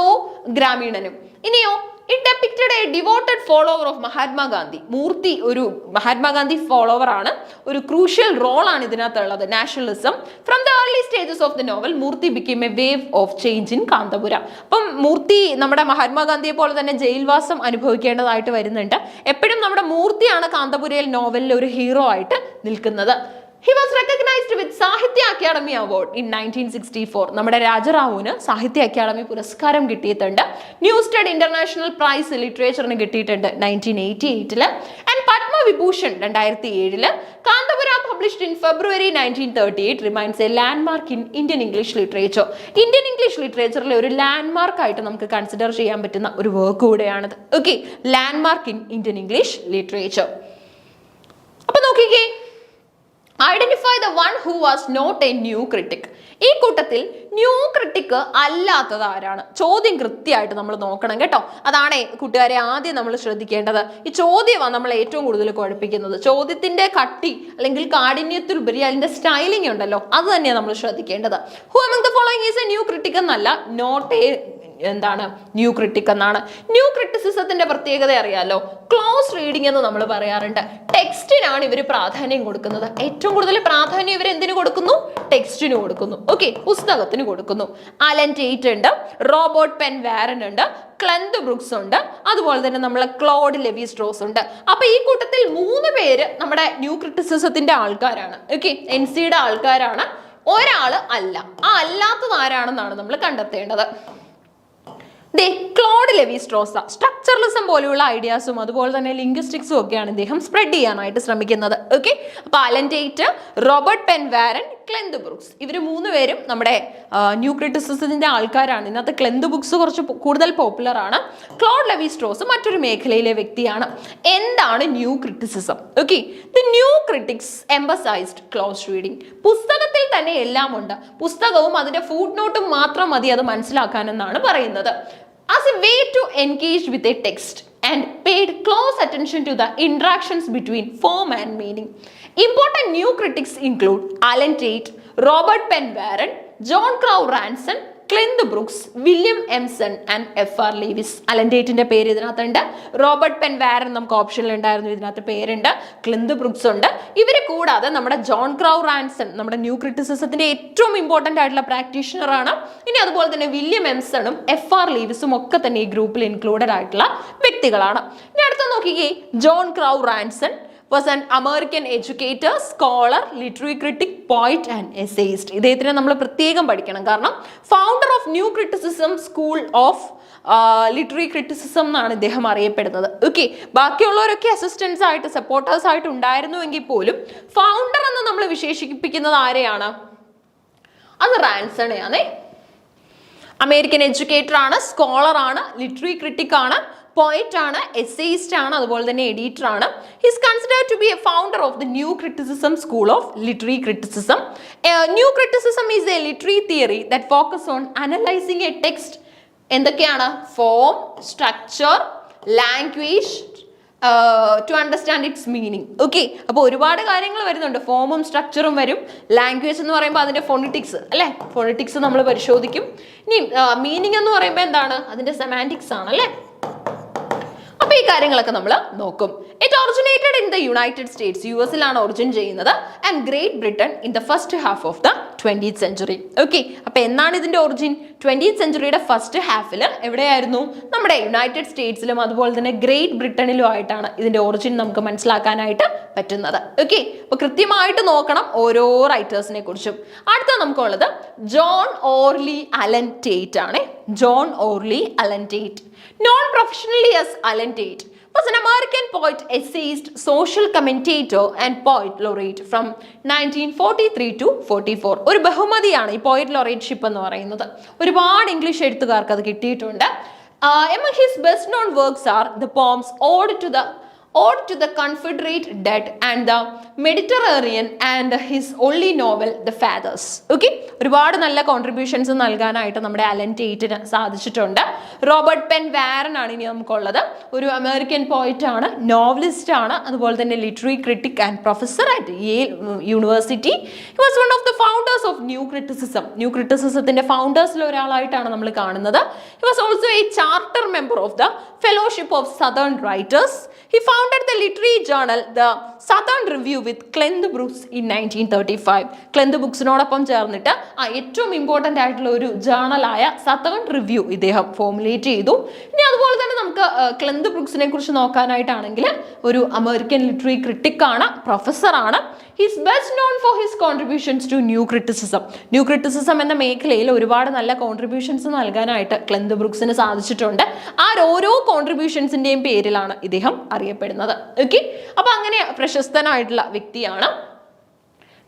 ഗ്രാമീണനും. ഇനിയോ, it depicted a devoted follower of Mahatma Gandhi. മൂർത്തി ഒരു മഹാത്മാഗാന്ധി ഫോളോവർ ആണ്. ഒരു ക്രൂഷ്യൽ റോൾ ആണ് ഇതിനകത്തുള്ളത്, nationalism. From the early stages of the novel Murthy became a wave of change in Kanthapura. അപ്പം മൂർത്തി നമ്മുടെ മഹാത്മാഗാന്ധിയെ പോലെ തന്നെ ജയിൽവാസം അനുഭവിക്കേണ്ടതായിട്ട് വരുന്നുണ്ട്. എപ്പോഴും നമ്മുടെ മൂർത്തിയാണ് കാന്തപുരയിൽ നോവലിൽ ഒരു ഹീറോ ആയിട്ട് നിൽക്കുന്നത്. He was recognized with സാഹിത്യ അക്കാദമി അവാർഡ് in 1964. നമ്മുടെ രാജറാവുവിന് സാഹിത്യ അക്കാദമി പുരസ്കാരം കിട്ടിയിട്ടുണ്ട്. ന്യൂസ്റ്റഡ് ഇന്റർനാഷണൽ പ്രൈസ് ലിറ്ററേച്ചറിന് കിട്ടിയിട്ടുണ്ട് 1988 and Padma Vibhushan 2007. Kanthapura published in February 1938 remains a landmark in Indian English literature. Indian English ലിറ്ററേച്ചറിലെ ഒരു ലാൻഡ്മാർക്ക് ആയിട്ട് നമുക്ക് കൺസിഡർ ചെയ്യാൻ പറ്റുന്ന ഒരു വർക്ക് കൂടെയാണിത്. Okay, landmark in Indian English literature. അപ്പൊ നോക്കിക്കേ, identify the one who was not a new critic. ഈ കൂട്ടത്തിൽ ന്യൂ ക്രിട്ടിക് അല്ലാത്തത് ആരാണ്? ചോദ്യം കൃത്യമായിട്ട് നമ്മൾ നോക്കണം കേട്ടോ. അതാണ് കൂട്ടുകാരെ ആദ്യം നമ്മൾ ശ്രദ്ധിക്കേണ്ടത്. ഈ ചോദ്യമാണ് നമ്മൾ ഏറ്റവും കൂടുതൽ കുഴപ്പിക്കുന്നത്. ചോദ്യത്തിന്റെ കട്ടി അല്ലെങ്കിൽ കാഠിന്യത്തിലുപരി അതിന്റെ സ്റ്റൈലിംഗ് ഉണ്ടല്ലോ, അത് തന്നെയാണ് നമ്മൾ ശ്രദ്ധിക്കേണ്ടത്. Who among the following is a new critic എന്നല്ല, നോട്ട് എ എന്താണ് ന്യൂ ക്രിട്ടിക് എന്നാണ്. ന്യൂ ക്രിറ്റിസിസത്തിന്റെ പ്രത്യേകത അറിയാലോ, ക്ലോസ് റീഡിംഗ് എന്ന് നമ്മൾ പറയാറുണ്ട്. ടെക്സ്റ്റിനാണ് ഇവർ പ്രാധാന്യം കൊടുക്കുന്നത്. ഏറ്റവും കൂടുതൽ പ്രാധാന്യം ഇവർ എന്തിനു കൊടുക്കുന്നു? ടെക്സ്റ്റിന് കൊടുക്കുന്നു. ഓക്കെ, പുസ്തകത്തിന് കൊടുക്കുന്നു. അലൻ ടേറ്റ് ഉണ്ട്, റോബർട്ട് പെൻ വാരൻ ഉണ്ട്, ക്ലെന്ത് ബ്രൂക്സ് ഉണ്ട്, അതുപോലെ തന്നെ നമ്മളെ ക്ലോഡ് ലെവി സ്ട്രോസ് ഉണ്ട്. അപ്പൊ ഈ കൂട്ടത്തിൽ 3 പേര് നമ്മുടെ ന്യൂ ക്രിറ്റിസിസത്തിന്റെ ആൾക്കാരാണ്. ഓക്കെ, NCയുടെ ആൾക്കാരാണ്. ഒരാള് അല്ല. ആ അല്ലാത്തത് ആരാണെന്നാണ് നമ്മൾ കണ്ടെത്തേണ്ടത്. ക്ലോഡ് ലെവി സ്ട്രോസ സ്ട്രക്ചറലിസം പോലെയുള്ള ഐഡിയാസും അതുപോലെ തന്നെ ലിംഗ്വിസ്റ്റിക്സും ഒക്കെയാണ് ഇദ്ദേഹം സ്പ്രെഡ് ചെയ്യാനായിട്ട് ശ്രമിക്കുന്നത്. ഓക്കെ, അപ്പൊ Allen Tate, Robert Penn Warren, Cleanth Brooks, ഇവർ 3 പേരും നമ്മുടെ ന്യൂ ക്രിറ്റിസിസത്തിന്റെ ആൾക്കാരാണ്. ഇന്നത്തെ ക്ലെന്ത് ബ്രൂക്സ് കുറച്ച് കൂടുതൽ പോപ്പുലർ ആണ്. ക്ലോഡ് ലെവി സ്ട്രോസ് മറ്റൊരു മേഖലയിലെ വ്യക്തിയാണ്. എന്താണ് new criticism? Okay, the new critics emphasized close reading. പുസ്തകത്തിൽ തന്നെ എല്ലാം ഉണ്ട്, പുസ്തകവും അതിന്റെ ഫുട് നോട്ടും മാത്രം മതി അത് മനസ്സിലാക്കാനെന്നാണ് പറയുന്നത്. As a way to engage with a text and paid close attention to the interactions between form and meaning. Important new critics include Alan Tate, Robert Penn Warren, John Crowe Ransom, Cleanth Brooks, William Empson and F R. Leavis. Allen ടേറ്റിന്റെ പേര് ഇതിനകത്തുണ്ട്. Robert Penn Warren നമുക്ക് ഓപ്ഷനിൽ ഉണ്ടായിരുന്നു, ഇതിനകത്ത് പേരുണ്ട്. ക്ലിന്ത് Brooks ഉണ്ട്. ഇവരെ കൂടാതെ നമ്മുടെ ജോൺ ക്രൗ റാൻസൺ നമ്മുടെ ന്യൂ ക്രിറ്റിസിസത്തിന്റെ ഏറ്റവും ഇമ്പോർട്ടന്റ് ആയിട്ടുള്ള പ്രാക്ടീഷണർ ആണ്. ഇനി അതുപോലെ തന്നെ വില്യം എംസണും എഫ്.ആർ. ലീവിസും ഒക്കെ തന്നെ ഈ ഗ്രൂപ്പിൽ ഇൻക്ലൂഡഡ് ആയിട്ടുള്ള വ്യക്തികളാണ്. ഇനി അടുത്ത നോക്കിക്കേ, John crow Ranson was an American educator, scholar, literary critic, poet and essayist. ഇദ്ദേഹത്തിനെ നമ്മൾ പ്രത്യേകം പഠിക്കണം, കാരണം founder of new criticism, school of literary criticism എന്നാണ് ഇദ്ദേഹം അറിയപ്പെടുന്നത്. ഓക്കെ, ബാക്കിയുള്ളവരൊക്കെ അസിസ്റ്റൻസ് ആയിട്ട് സപ്പോർട്ടേഴ്സ് ആയിട്ട് ഉണ്ടായിരുന്നുവെങ്കിൽ പോലും ഫൗണ്ടർ എന്ന് നമ്മൾ വിശേഷിപ്പിക്കുന്നത് ആരെയാണ്? അത് റാൻസണെയാണേ. അമേരിക്കൻ എഡ്യൂക്കേറ്റർ ആണ്, സ്കോളർ ആണ്, ലിറ്റററി ക്രിറ്റിക് ആണ്, പോയറ്റ് ആണ്, എസ്സേയിസ്റ്റ് ആണ്, അതുപോലെ തന്നെ എഡിറ്റർ ആണ്. His considered to be a founder of the new criticism school of literary criticism. New criticism is a literary theory that focus on analyzing a text. എന്തൊക്കെയാണ്? Form, structure, language, to understand its meaning. Okay, അപ്പോൾ ഒരുപാട് കാര്യങ്ങൾ വരുന്നുണ്ട്. ഫോമും സ്ട്രക്ചറും വരും. Language എന്ന് പറയുമ്പോൾ അതിന്റെ ഫോണിറ്റിക്സ് അല്ലേ, ഫോണിറ്റിക്സ് നമ്മൾ പരിശോധിക്കും. ഇനി മീനിങ് എന്ന് പറയുമ്പോൾ എന്താണ്? അതിന്റെ സെമാൻറ്റിക്സ് ആണ് അല്ലേ. അപ്പൊ ഈ കാര്യങ്ങളൊക്കെ നമ്മൾ നോക്കും. It originated in the United States, US-ലാണ് ഒറിജിൻ ചെയ്യുന്നത്, and Great Britain in the first half of the 20th century. Okay, അപ്പൊ എന്നാണ് ഇതിന്റെ ഒറിജിൻ? 20th centuryയുടെ ഫസ്റ്റ് ഹാഫിൽ എവിടെയായിരുന്നു? നമ്മുടെ യുണൈറ്റഡ് സ്റ്റേറ്റ്സിലും അതുപോലെ തന്നെ ഗ്രേറ്റ് ബ്രിട്ടനിലും ആയിട്ടാണ് ഇതിന്റെ ഒറിജിൻ നമുക്ക് മനസ്സിലാക്കാനായിട്ട് പറ്റുന്നത്. ഓക്കെ, അപ്പൊ കൃത്യമായിട്ട് നോക്കണം ഓരോ റൈറ്റേഴ്സിനെ കുറിച്ചും. അടുത്ത നമുക്കുള്ളത് ജോൺ ഓർലി അലൻ ടേറ്റ് ആണ്. John Orley Allen Tate, known professionally as Alan Tate, was an American poet, essayist, social commentator and poet laureate from 1943 to 44. ഒരു ബഹുമതിയാണ് ഈ പോയറ്റ് ലോറേറ്റ്ഷിപ്പ് എന്ന് പറയുന്നത്. ഒരുപാട് ഇംഗ്ലീഷ് എഴുത്തുകാർക്ക് അത് കിട്ടിയിട്ടുണ്ട്. Among his best known works are the poems Ode to the Confederate Dead and the Mediterranean and his only novel The Fathers. Okay, ഒരുപാട് നല്ല കോൺട്രിബ്യൂഷൻസ് നൽകാനായിട്ട് നമ്മുടെ അലൻ ടേറ്റിന് സാധിച്ചിട്ടുണ്ട്. റോബർട്ട് പെൻ വാരൻ ആണ് ഇനി നമുക്കുള്ളത്. ഒരു അമേരിക്കൻ പോയിറ്റ് ആണ്, നോവലിസ്റ്റ് ആണ്, അതുപോലെ തന്നെ literary critic and professor at Yale University. He was one of the founders of new criticism. New ക്രിറ്റിസിസത്തിന്റെ ഫൗണ്ടേഴ്സിൽ ഒരാളായിട്ടാണ് നമ്മൾ കാണുന്നത്. He was also a charter member of the fellowship of southern writers. He founded the literary journal The Southern Review with Clint Brooks in 1935. ക്ലെന്ത് ബുക്സിനോടൊപ്പം ചേർന്നിട്ട് ഏറ്റവും important ആയിട്ടുള്ള ഒരു ജേർണലായ southern review ഇദ്ദേഹം ഫോമുലേറ്റ് ചെയ്തു. ഇനി അതുപോലെ തന്നെ നമുക്ക് ക്ലെന്ത് ബ്രൂക്സിനെ കുറിച്ച് നോക്കാനായിട്ടാണെങ്കിൽ ഒരു അമേരിക്കൻ ലിറ്റററി ക്രിറ്റിക് ആണ്, പ്രൊഫസർ ആണ്. His best known for his contributions to new criticism. New criticism എന്ന മേഖലയിൽ ഒരുപാട് നല്ല കോൺട്രിബ്യൂഷൻസ് നൽകാനായിട്ട് ക്ലെന്ത് ബ്രൂക്സിന് സാധിച്ചിട്ടുണ്ട്. ആ ഓരോ കോൺട്രിബ്യൂഷൻസിന്റെയും പേരിലാണ് ഇദ്ദേഹം അറിയപ്പെടുന്നത്. ഓക്കെ, അപ്പൊ അങ്ങനെ പ്രശസ്തനായിട്ടുള്ള വ്യക്തിയാണ്.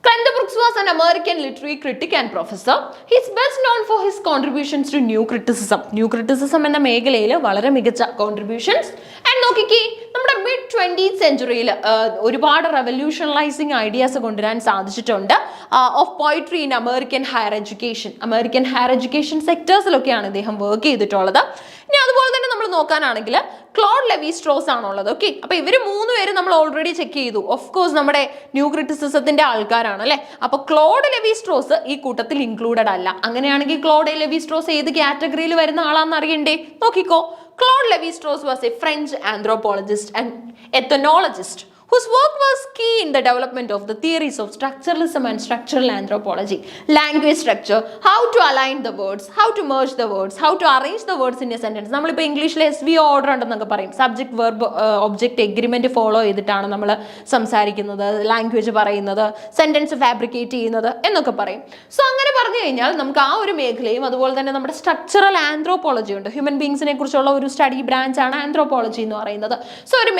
Clint Brooks was an American literary critic and professor. He is best known for his contributions to new criticism. New criticism എന്ന മേഖലയിൽ വളരെ മികച്ച കോൺട്രിബ്യൂഷൻസ്. ആൻഡ് നോക്കിക്കേ, നമ്മുടെ മിഡ് 20th centuryയിൽ ഒരുപാട് റെവല്യൂഷണലൈസിങ് ഐഡിയാസ് കൊണ്ടുവരാൻ സാധിച്ചിട്ടുണ്ട്. Of poetry in American higher education, American higher education സെക്ടേഴ്സിലൊക്കെയാണ് ഇദ്ദേഹം വർക്ക് ചെയ്തിട്ടുള്ളത്. ഇനി അതുപോലെ തന്നെ നമ്മൾ നോക്കാനാണെങ്കിൽ ക്ലോഡ് ലെവി സ്ട്രോസ് ആണുള്ളത്. ഓക്കെ, അപ്പൊ ഇവര് മൂന്ന് പേര് നമ്മൾ ഓൾറെഡി ചെക്ക് ചെയ്തു. ഓഫ് കോഴ്സ് നമ്മുടെ ന്യൂ ക്രിറ്റിസിസത്തിന്റെ ആൾക്കാരാണ് അല്ലെ. അപ്പൊ ക്ലോഡ് ലെവി സ്ട്രോസ് ഈ കൂട്ടത്തിൽ ഇൻക്ലൂഡഡ് അല്ല. അങ്ങനെയാണെങ്കിൽ ക്ലോഡ് ലെവി സ്ട്രോസ് ഏത് കാറ്റഗറിയിൽ വരുന്ന ആളാന്ന് അറിയണ്ടേ? നോക്കിക്കോ, Claude Levi Strauss was a French anthropologist and ethnologist whose work was key in the development of the theories of structuralism and structural anthropology. Language structure, how to align the words, how to merge the words, how to arrange the words in a sentence. നമ്മളിപ്പോൾ ഇംഗ്ലീഷിൽ SVO order ഉണ്ടെന്നൊക്കെ പറയും. Subject verb object agreement follow ചെയ്തിട്ടാണ് നമ്മൾ സംസാരിക്കുന്നത്, language പറയുന്നത്, sentence fabricate ചെയ്യുന്നത് എന്നൊക്കെ പറയും. സോ അങ്ങനെ പറഞ്ഞു കഴിഞ്ഞാൽ നമുക്ക് ആ ഒരു മേഖലയും അതുപോലെ തന്നെ നമ്മുടെ സ്ട്രക്ചറൽ ആന്ത്രോപോളജി ഉണ്ട്. ഹ്യൂമൻ ബീങ്സിനെ കുറിച്ചുള്ള ഒരു സ്റ്റഡി ബ്രാഞ്ച് ആണ് ആന്ത്രോപോളജി എന്ന് പറയുന്നത്. സോ ഒരു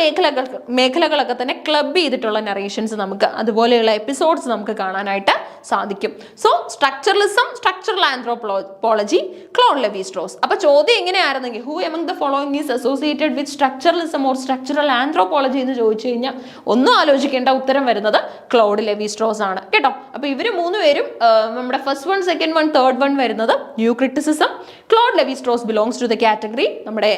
മേഖലകളൊക്കെ തന്നെ ക്ലബ് ചെയ്തിട്ടുള്ള നറേഷൻസ് നമുക്ക്, അതുപോലെയുള്ള എപ്പിസോഡ്സ് നമുക്ക് കാണാനായിട്ട് സാധിക്കും. So structuralism, structural anthropology, Claude Levi Strauss. അപ്പൊ ചോദ്യം എങ്ങനെയായിരുന്നെങ്കിൽ who among the following is associated with structuralism or structural anthropology എന്ന് ചോദിച്ചു കഴിഞ്ഞാൽ ഒന്നും ആലോചിക്കേണ്ട, ഉത്തരം വരുന്നത് ക്ലോഡ് ലെവി സ്ട്രോസ് ആണ് കേട്ടോ. അപ്പൊ ഇവര് മൂന്നുപേരും നമ്മുടെ first one, second one, third one വരുന്നത് new criticism. Claude Levi Strauss belongs to the category നമ്മുടെ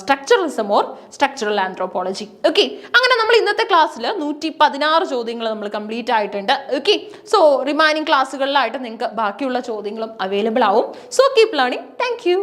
structuralism or structural anthropology. Okay, അങ്ങനെ നമ്മൾ നമ്മൾ ഇന്നത്തെ ക്ലാസ്സിൽ 116 ചോദ്യങ്ങൾ നമ്മൾ കംപ്ലീറ്റ് ആയിട്ടുണ്ട്. ഓക്കെ, സോ റിമൈനിങ് ക്ലാസ്സുകളിലായിട്ട് നിങ്ങൾക്ക് ബാക്കിയുള്ള ചോദ്യങ്ങളും അവൈലബിൾ ആവും. So keep learning. Thank you.